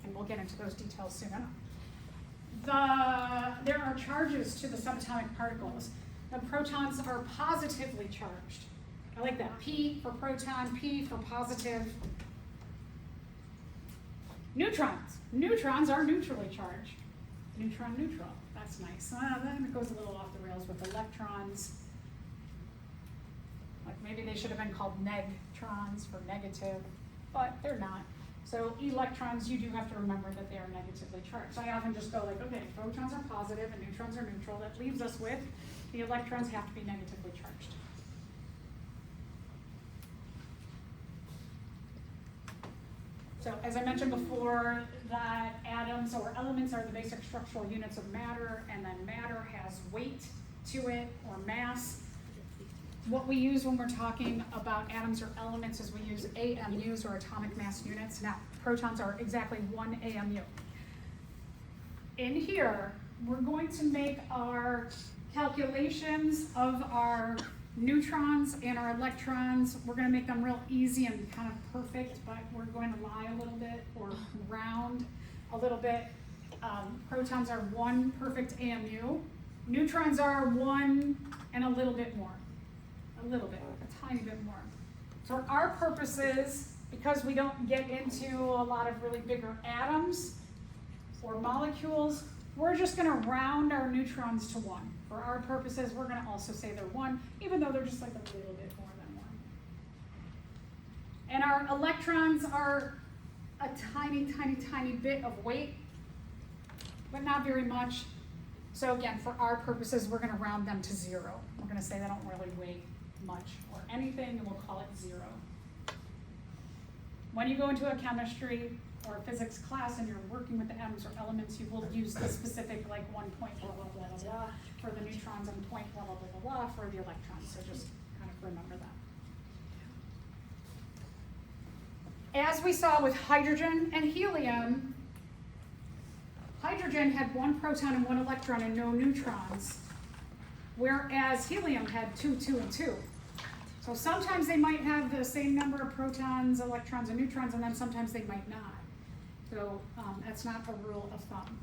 And we'll get into those details soon enough. There are charges to the subatomic particles. The protons are positively charged. I like that. P for proton, P for positive. Neutrons. Neutrons are neutrally charged. Neutron, neutral. That's nice. Then it goes a little off the rails with electrons. Like maybe they should have been called negtrons for negative, but they're not. So electrons, you do have to remember that they are negatively charged. I often just go like, okay, protons are positive and neutrons are neutral. That leaves us with the electrons have to be negatively charged. So as I mentioned before, that atoms or elements are the basic structural units of matter, and then matter has weight to it or mass. What we use when we're talking about atoms or elements is we use AMUs or atomic mass units. Now, protons are exactly 1 AMU. In here, we're going to make our calculations of our neutrons and our electrons. We're going to make them real easy and kind of perfect, but we're going to lie a little bit or round a little bit. Protons are 1 perfect AMU. Neutrons are 1 and a little bit more. A little bit, a tiny bit more. For our purposes, because we don't get into a lot of really bigger atoms or molecules, we're just going to round our neutrons to 1. For our purposes, we're going to also say they're 1, even though they're just like a little bit more than 1. And our electrons are a tiny, tiny, tiny bit of weight, but not very much. So again, for our purposes, we're going to round them to 0. We're going to say they don't really weigh much or anything, and we'll call it 0. When you go into a chemistry or a physics class and you're working with the atoms or elements, you will use the specific like 1 point blah blah blah blah blah for the neutrons and point blah blah blah blah blah for the electrons. So just kind of remember that. As we saw with hydrogen and helium, hydrogen had 1 proton and 1 electron and no neutrons, whereas helium had 2, 2, and 2. So sometimes they might have the same number of protons, electrons, and neutrons, and then sometimes they might not. So that's not a rule of thumb.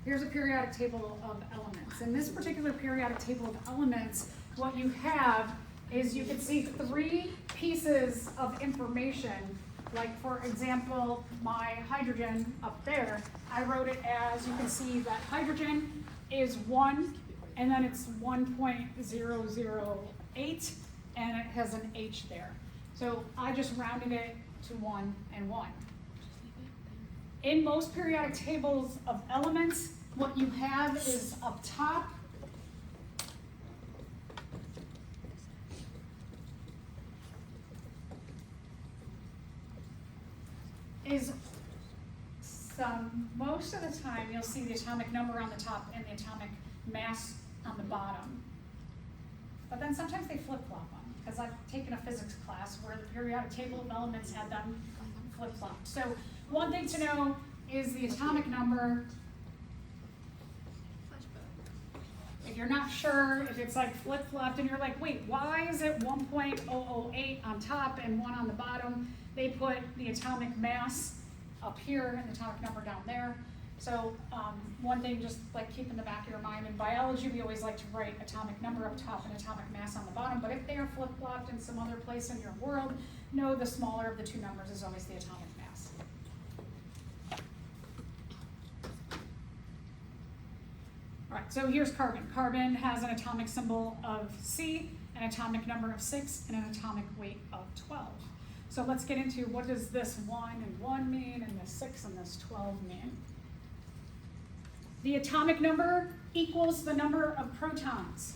Here's a periodic table of elements. In this particular periodic table of elements, what you have is you can see 3 pieces of information. Like for example, my hydrogen up there, I wrote it as, you can see that hydrogen is 1, and then it's 1.008, and it has an H there. So I just rounded it to 1 and 1. In most periodic tables of elements, what you have is up top is most of the time you'll see the atomic number on the top and the atomic mass on the bottom. But then sometimes they flip-flop them, because I've taken a physics class where the periodic table of elements had them flip-flopped. So one thing to know is the atomic number. If you're not sure if it's like flip-flopped and you're like, wait, why is it 1.008 on top and 1 on the bottom? They put the atomic mass up here and the atomic number down there. So one thing just like keep in the back of your mind, in biology we always like to write atomic number up top and atomic mass on the bottom, but if they are flip-flopped in some other place in your world, know the smaller of the 2 numbers is always the atomic mass. All right, so here's carbon. Carbon has an atomic symbol of C, an atomic number of 6, and an atomic weight of 12. So let's get into what does this 1 and 1 mean, and this 6 and this 12 mean. The atomic number equals the number of protons.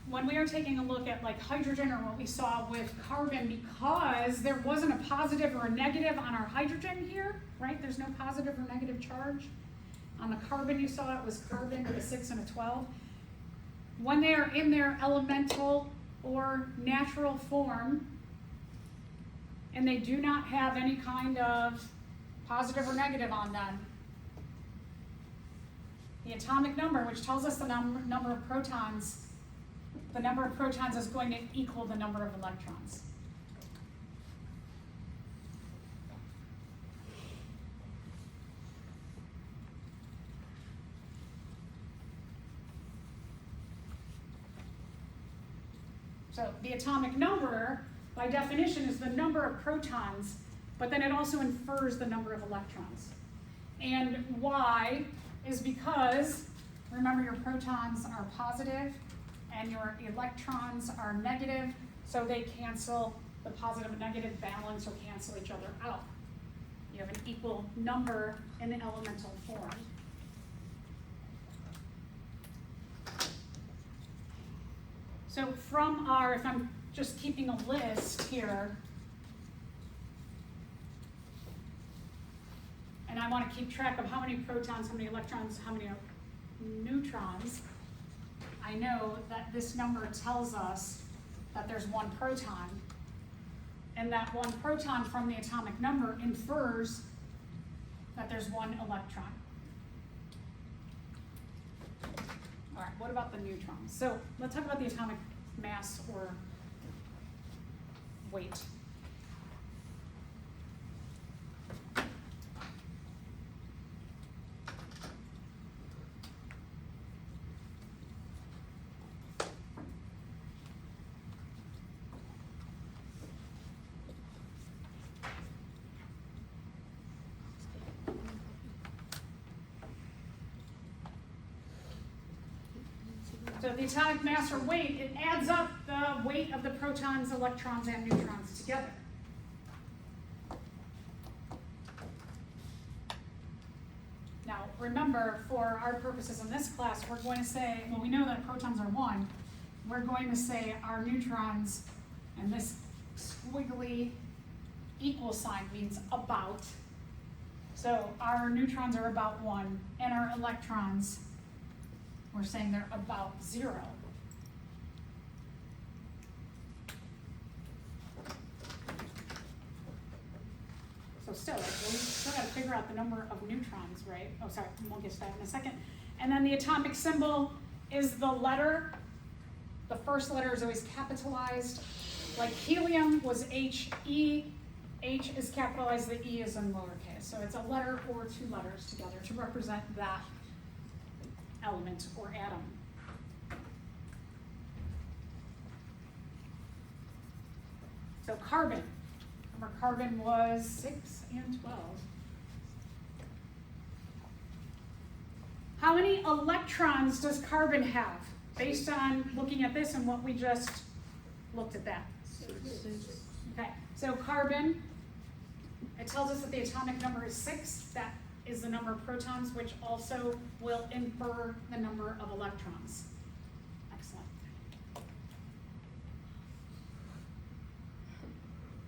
When we are taking a look at like hydrogen or what we saw with carbon, because there wasn't a positive or a negative on our hydrogen here, right? There's no positive or negative charge. On the carbon you saw it was carbon with a 6 and a 12. When they are in their elemental or natural form, and they do not have any kind of positive or negative on them, the atomic number, which tells us the number of protons, the number of protons is going to equal the number of electrons. So the atomic number, by definition, is the number of protons, but then it also infers the number of electrons. And why is because, remember, your protons are positive and your electrons are negative, so they cancel, the positive and negative balance or cancel each other out. You have an equal number in the elemental form. So from our, if I'm just keeping a list here, and I want to keep track of how many protons, how many electrons, how many neutrons, I know that this number tells us that there's one proton, and that one proton from the atomic number infers that there's one electron. All right, what about the neutrons? So let's talk about the atomic mass or weight. So the atomic mass or weight, it adds up the weight of the protons, electrons, and neutrons together. Now, remember, for our purposes in this class, we're going to say, well, we know that protons are 1. We're going to say our neutrons, and this squiggly equal sign means about. So our neutrons are about 1, and our electrons, we're saying they're about 0. So still, like, we still gotta figure out the number of neutrons, right? Oh, sorry, we'll get to that in a second. And then the atomic symbol is the letter. The first letter is always capitalized. Like helium was HE, H is capitalized, the E is in lowercase. So it's a letter or 2 letters together to represent that element or atom. So carbon, remember carbon was 6 and 12. How many electrons does carbon have? Based on looking at this and what we just looked at that. 6. Okay, so carbon, it tells us that the atomic number is 6. That is the number of protons, which also will infer the number of electrons. Excellent.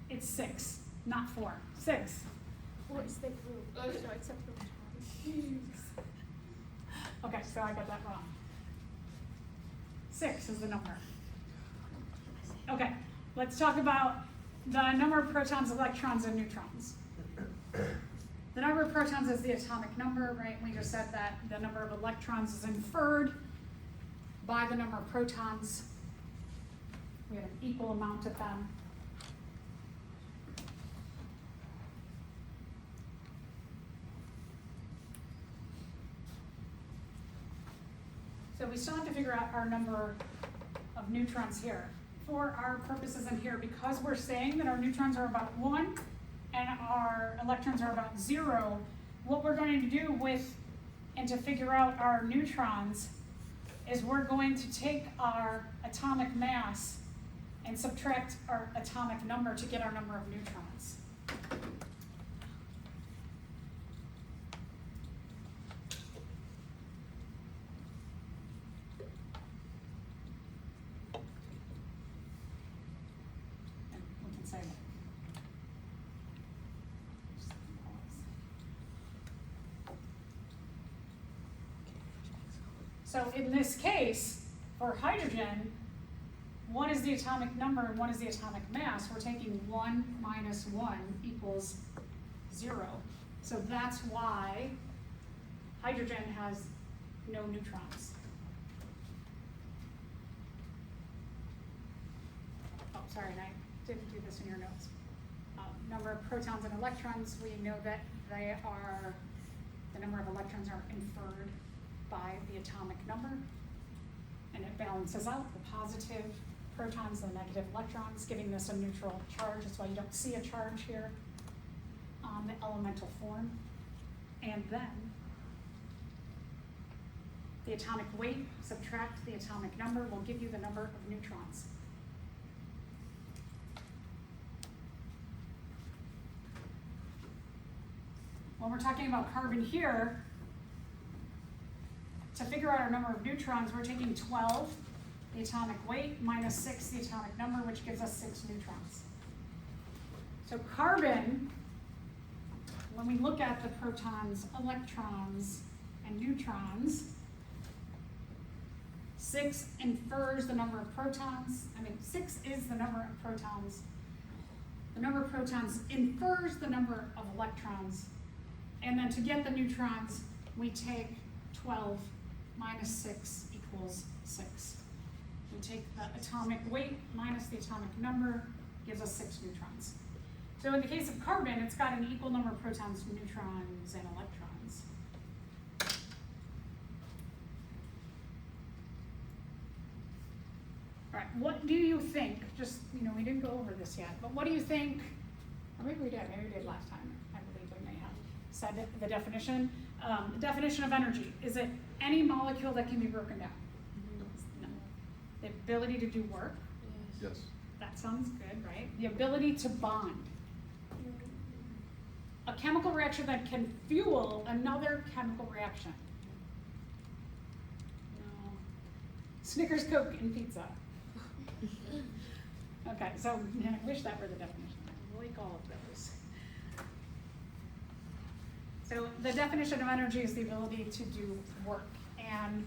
It's 6, not 4. 6. What is the group? Oh, no, it's a proton. Okay, so I got that wrong. 6 is the number. Okay, let's talk about the number of protons, electrons, and neutrons. The number of protons is the atomic number, right? We just said that the number of electrons is inferred by the number of protons. We have an equal amount of them. So we still have to figure out our number of neutrons here. For our purposes in here, because we're saying that our neutrons are about 1 and our electrons are about 0, what we're going to do with, and to figure out our neutrons, is we're going to take our atomic mass and subtract our atomic number to get our number of neutrons. And we can say that. So in this case, for hydrogen, 1 is the atomic number and 1 is the atomic mass. We're taking 1 minus 1 equals 0. So that's why hydrogen has no neutrons. Oh, sorry, and I didn't do this in your notes. Number of protons and electrons, we know that they are, the number of electrons are inferred by the atomic number, and it balances out. The positive protons and the negative electrons, giving this a neutral charge. That's why you don't see a charge here on the elemental form. And then the atomic weight, subtract the atomic number, will give you the number of neutrons. When we're talking about carbon here, to figure out our number of neutrons, we're taking 12, the atomic weight, minus 6, the atomic number, which gives us 6 neutrons. So carbon, when we look at the protons, electrons, and neutrons, 6 infers the number of protons. 6 is the number of protons. The number of protons infers the number of electrons. And then to get the neutrons, we take 12 minus 6 equals 6. We take the atomic weight minus the atomic number, gives us 6 neutrons. So in the case of carbon, it's got an equal number of protons, neutrons, and electrons. All right, what do you think, we didn't go over this yet, but what do you think, or maybe we did last time, I believe we may have said the definition. The definition of energy, is it any molecule that can be broken down? No. The ability to do work? Yes. That sounds good, right? The ability to bond. A chemical reaction that can fuel another chemical reaction. No. Snickers, Coke, and pizza. Okay, so I wish that were the definition. I like all of those. So the definition of energy is the ability to do work. And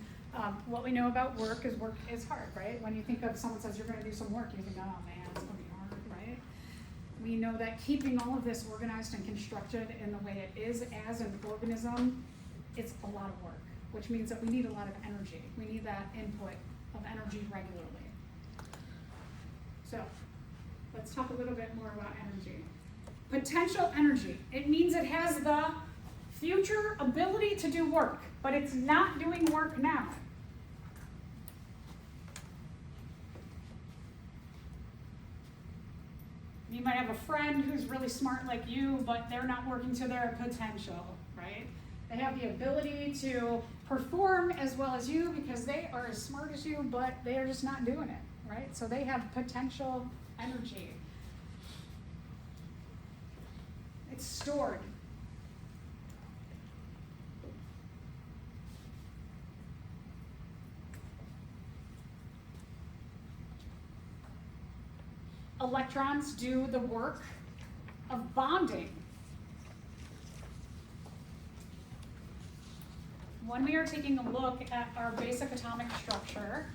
what we know about work is hard, right? When you think of someone says you're going to do some work, you think, oh man, it's going to be hard, right? We know that keeping all of this organized and constructed in the way it is as an organism, it's a lot of work, which means that we need a lot of energy. We need that input of energy regularly. So let's talk a little bit more about energy. Potential energy. It means it has the future ability to do work, but it's not doing work now. You might have a friend who's really smart like you, but they're not working to their potential, right? They have the ability to perform as well as you because they are as smart as you, but they are just not doing it, right? So they have potential energy. It's stored. Electrons do the work of bonding. When we are taking a look at our basic atomic structure,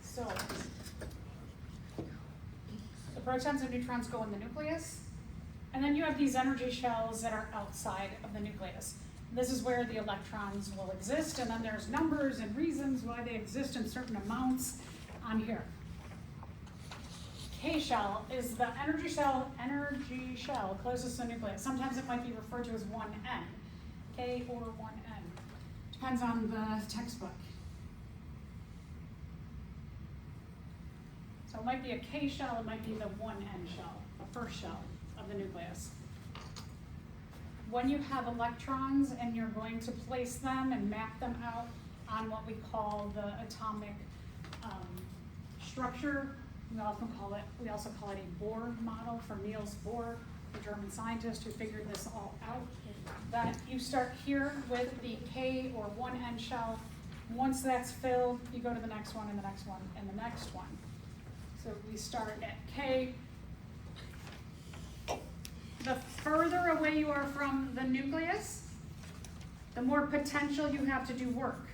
so the protons and neutrons go in the nucleus, and then you have these energy shells that are outside of the nucleus. This is where the electrons will exist, and then there's numbers and reasons why they exist in certain amounts on here. K shell is the energy shell closest to the nucleus. Sometimes it might be referred to as 1N, K or 1N. Depends on the textbook. So it might be a K shell, it might be the 1N shell, the first shell of the nucleus. When you have electrons and you're going to place them and map them out on what we call the atomic structure. We also call it a Bohr model from Niels Bohr, the German scientist who figured this all out. That you start here with the K or 1N shell. Once that's filled, you go to the next one and the next one and the next one. So we start at K. The further away you are from the nucleus, the more potential you have to do work.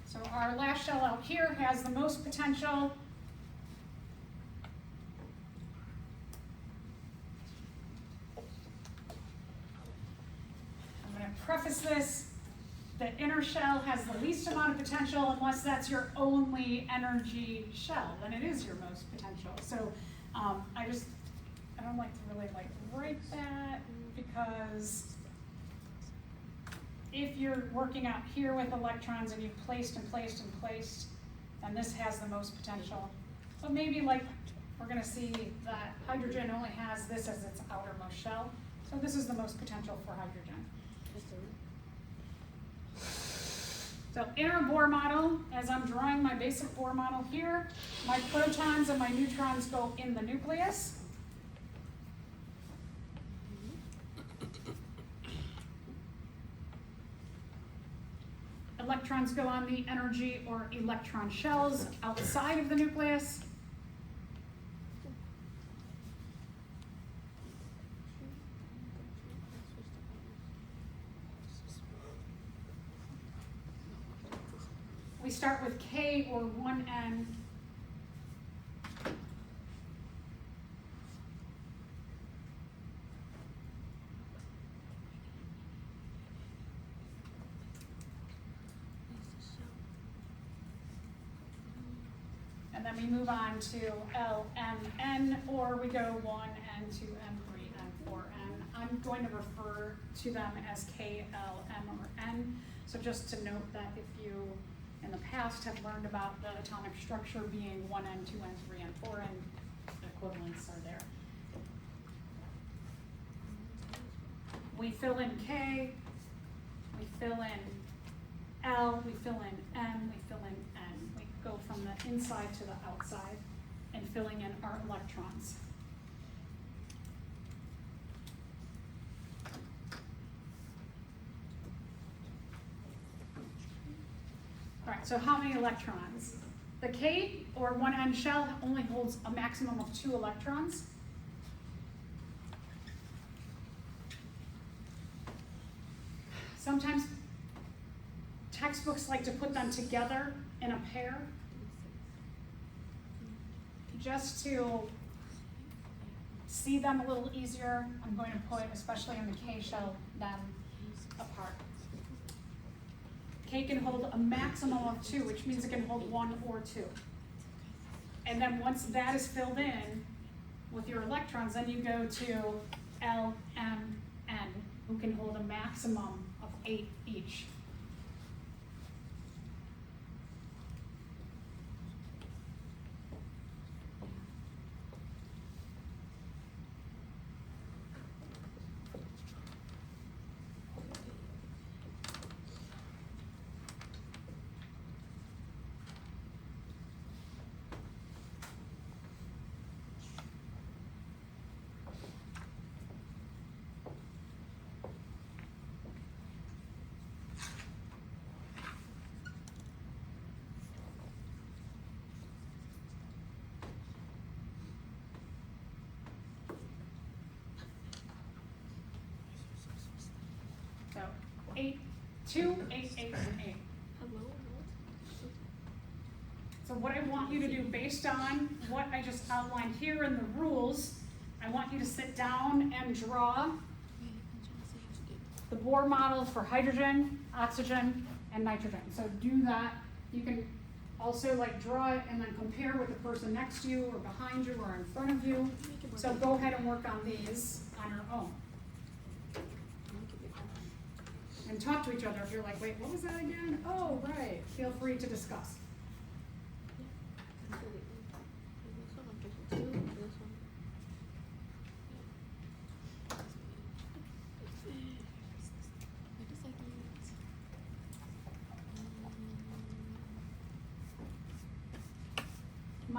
So our last shell out here has the most potential. I'm going to preface this. The inner shell has the least amount of potential unless that's your only energy shell, then it is your most potential. So I don't like to really write that because if you're working out here with electrons and you've placed and placed and placed, then this has the most potential. But maybe we're gonna see that hydrogen only has this as its outermost shell. So this is the most potential for hydrogen. So inner Bohr model, as I'm drawing my basic Bohr model here, my protons and my neutrons go in the nucleus. Electrons go on the energy or electron shells outside of the nucleus. We start with K or 1N. And then we move on to LMN, or we go 1N, 2N, 3N, 4N. I'm going to refer to them as K, L, M, or N. So just to note that if you in the past have learned about the atomic structure being 1N, 2N, 3N, 4N, the equivalents are there. We fill in K, we fill in L, we fill in M, we fill in N. We go from the inside to the outside and filling in our electrons. All right, so how many electrons? The K or 1N shell only holds a maximum of 2 electrons. Sometimes textbooks like to put them together in a pair just to see them a little easier. I'm going to put, especially in the K shell, them apart. K can hold a maximum of 2, which means it can hold 1 or 2. And then once that is filled in with your electrons, then you go to L, M, N, who can hold a maximum of 8 each. So 8, 2, 8, 8, and 8. So what I want you to do based on what I just outlined here in the rules, I want you to sit down and draw the Bohr model for hydrogen, oxygen, and nitrogen. So do that. You can also draw it and then compare with the person next to you or behind you or in front of you. So go ahead and work on these on your own. And talk to each other if you're like, wait, what was that again? Oh, right. Feel free to discuss.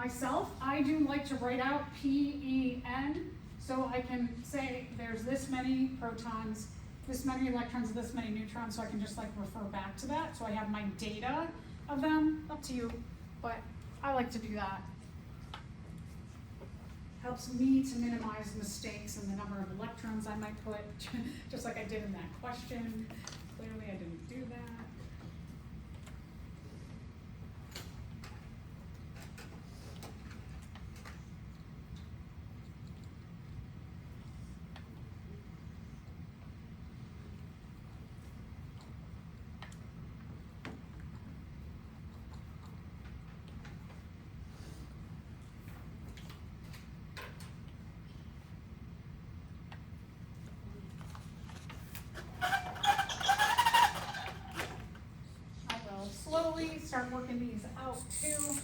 Myself, I do like to write out PEN, so I can say there's this many protons, this many electrons, this many neutrons, so I can just like refer back to that, so I have my data of them. Up to you, but I like to do that. Helps me to minimize mistakes in the number of electrons I might put, just like I did in that question. Clearly I didn't do that. Slowly start working these out too.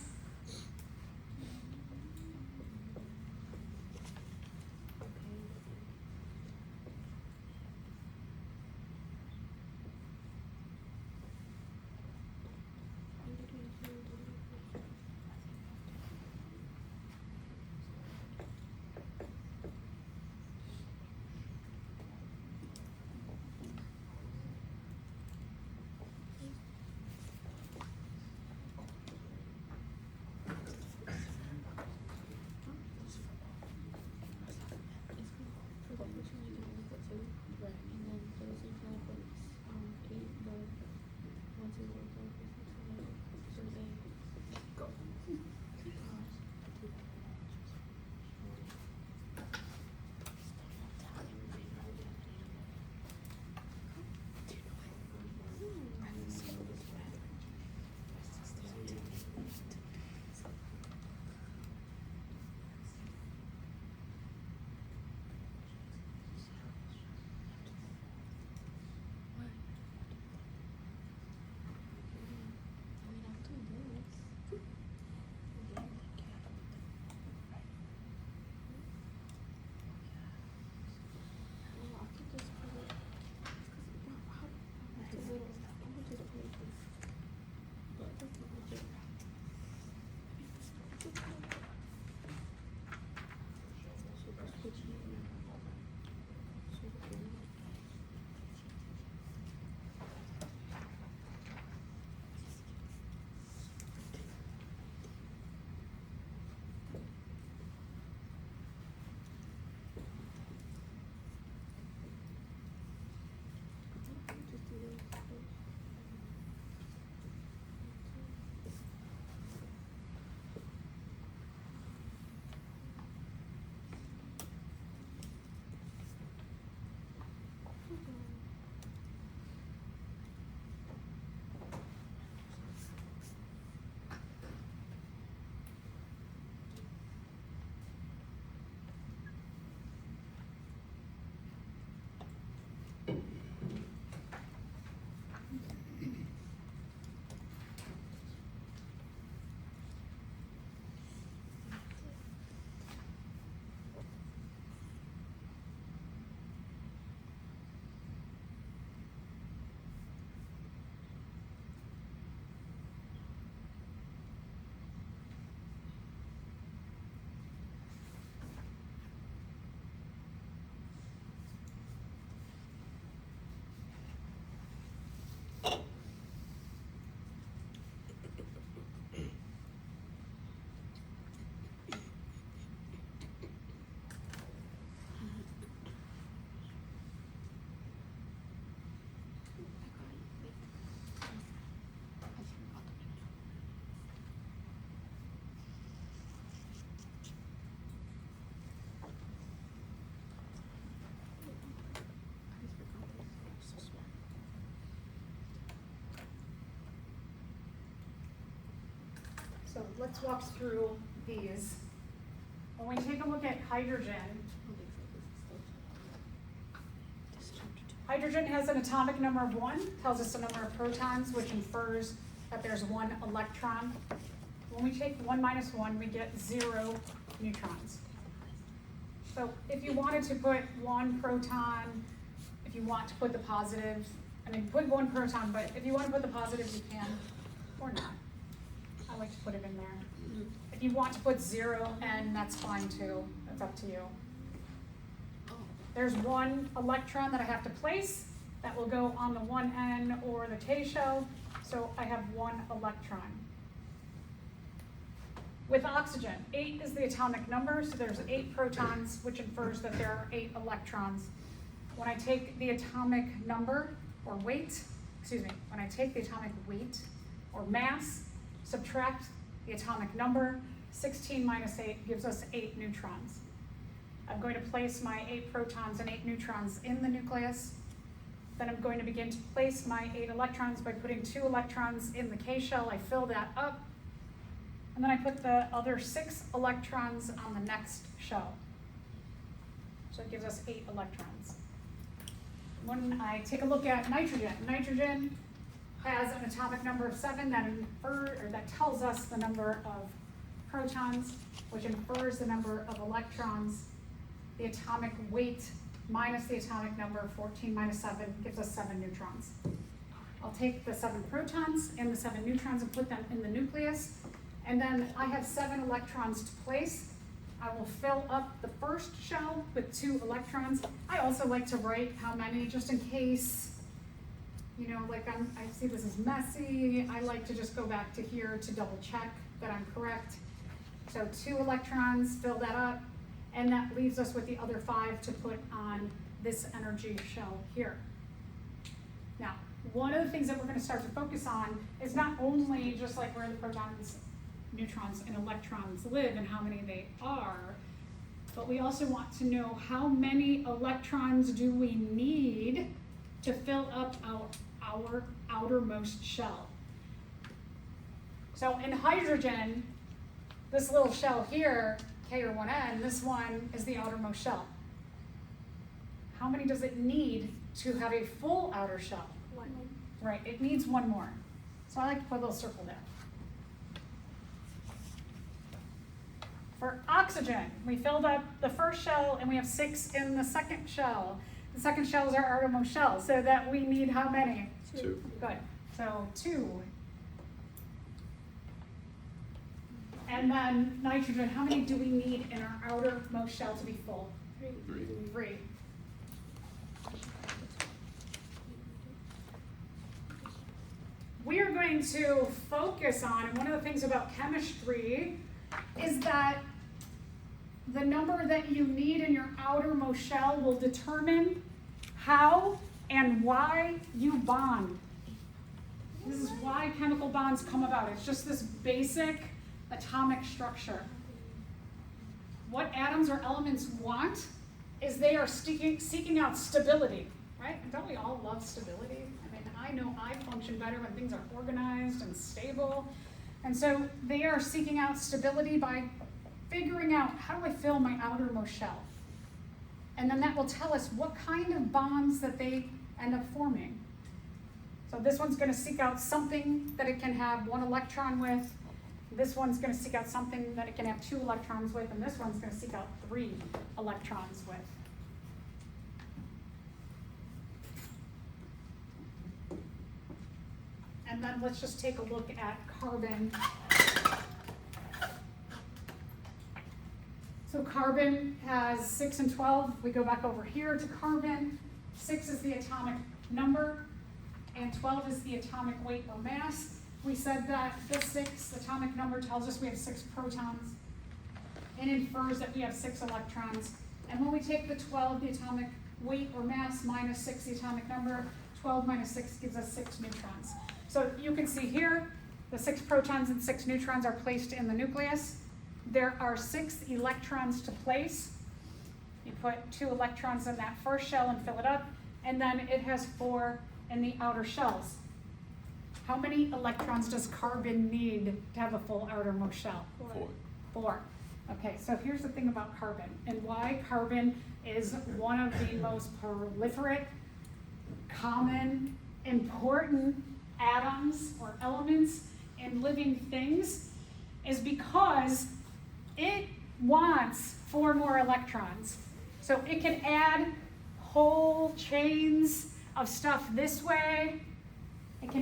So let's walk through these. When we take a look at hydrogen, hydrogen has an atomic number of 1, tells us the number of protons, which infers that there's 1 electron. When we take 1 minus 1, we get 0 neutrons. So if you wanted to put 1 proton, if you want to put the positive, I mean, put 1 proton, but if you want to put the positive, you can, or not. I like to put it in there. If you want to put 0N, that's fine too. That's up to you. There's one electron that I have to place that will go on the 1N or the K shell, so I have one electron. With oxygen, 8 is the atomic number, so there's 8 protons, which infers that there are 8 electrons. When I take the atomic number, or weight, when I take the atomic weight, or mass, subtract the atomic number, 16 minus 8 gives us 8 neutrons. I'm going to place my 8 protons and 8 neutrons in the nucleus. Then I'm going to begin to place my 8 electrons by putting 2 electrons in the K shell. I fill that up. And then I put the other 6 electrons on the next shell. So it gives us 8 electrons. When I take a look at nitrogen, nitrogen has an atomic number of 7 that tells us the number of protons, which infers the number of electrons. The atomic weight minus the atomic number, 14 minus 7, gives us 7 neutrons. I'll take the 7 protons and the 7 neutrons and put them in the nucleus. And then I have 7 electrons to place. I will fill up the first shell with 2 electrons. I also like to write how many, just in case, like I see this is messy. I like to just go back to here to double check that I'm correct. So 2 electrons, fill that up, and that leaves us with the other 5 to put on this energy shell here. Now, one of the things that we're going to start to focus on is not only just like where the protons, neutrons, and electrons live and how many they are, but we also want to know how many electrons do we need to fill up our outermost shell. So in hydrogen, this little shell here, K or 1N, this one is the outermost shell. How many does it need to have a full outer shell? 1. Right, it needs 1 more. So I like to put a little circle there. For oxygen, we filled up the first shell and we have 6 in the second shell. The second shell is our outermost shell, so that we need how many? 2. Good, so 2. And then nitrogen, how many do we need in our outermost shell to be full? 3. 3. We are going to focus on, and one of the things about chemistry is that the number that you need in your outermost shell will determine how and why you bond. This is why chemical bonds come about. It's just this basic atomic structure. What atoms or elements want is they are seeking out stability, right? Don't we all love stability? I mean, I know I function better when things are organized and stable. And so they are seeking out stability by figuring out, how do I fill my outermost shell? And then that will tell us what kind of bonds that they end up forming. So this one's going to seek out something that it can have 1 electron with. This one's going to seek out something that it can have 2 electrons with, and this one's going to seek out 3 electrons with. And then let's just take a look at carbon. So carbon has 6 and 12. We go back over here to carbon. 6 is the atomic number, and 12 is the atomic weight or mass. We said that the 6 atomic number tells us we have 6 protons and infers that we have 6 electrons. And when we take the 12, the atomic weight or mass, minus 6, the atomic number, 12 minus 6 gives us 6 neutrons. So you can see here, the 6 protons and 6 neutrons are placed in the nucleus. There are 6 electrons to place. You put 2 electrons in that first shell and fill it up, and then it has 4 in the outer shells. How many electrons does carbon need to have a full outermost shell? 4. 4. Okay, so here's the thing about carbon and why carbon is one of the most proliferate, common, important atoms or elements in living things is because it wants 4 more electrons. So it can add whole chains of stuff this way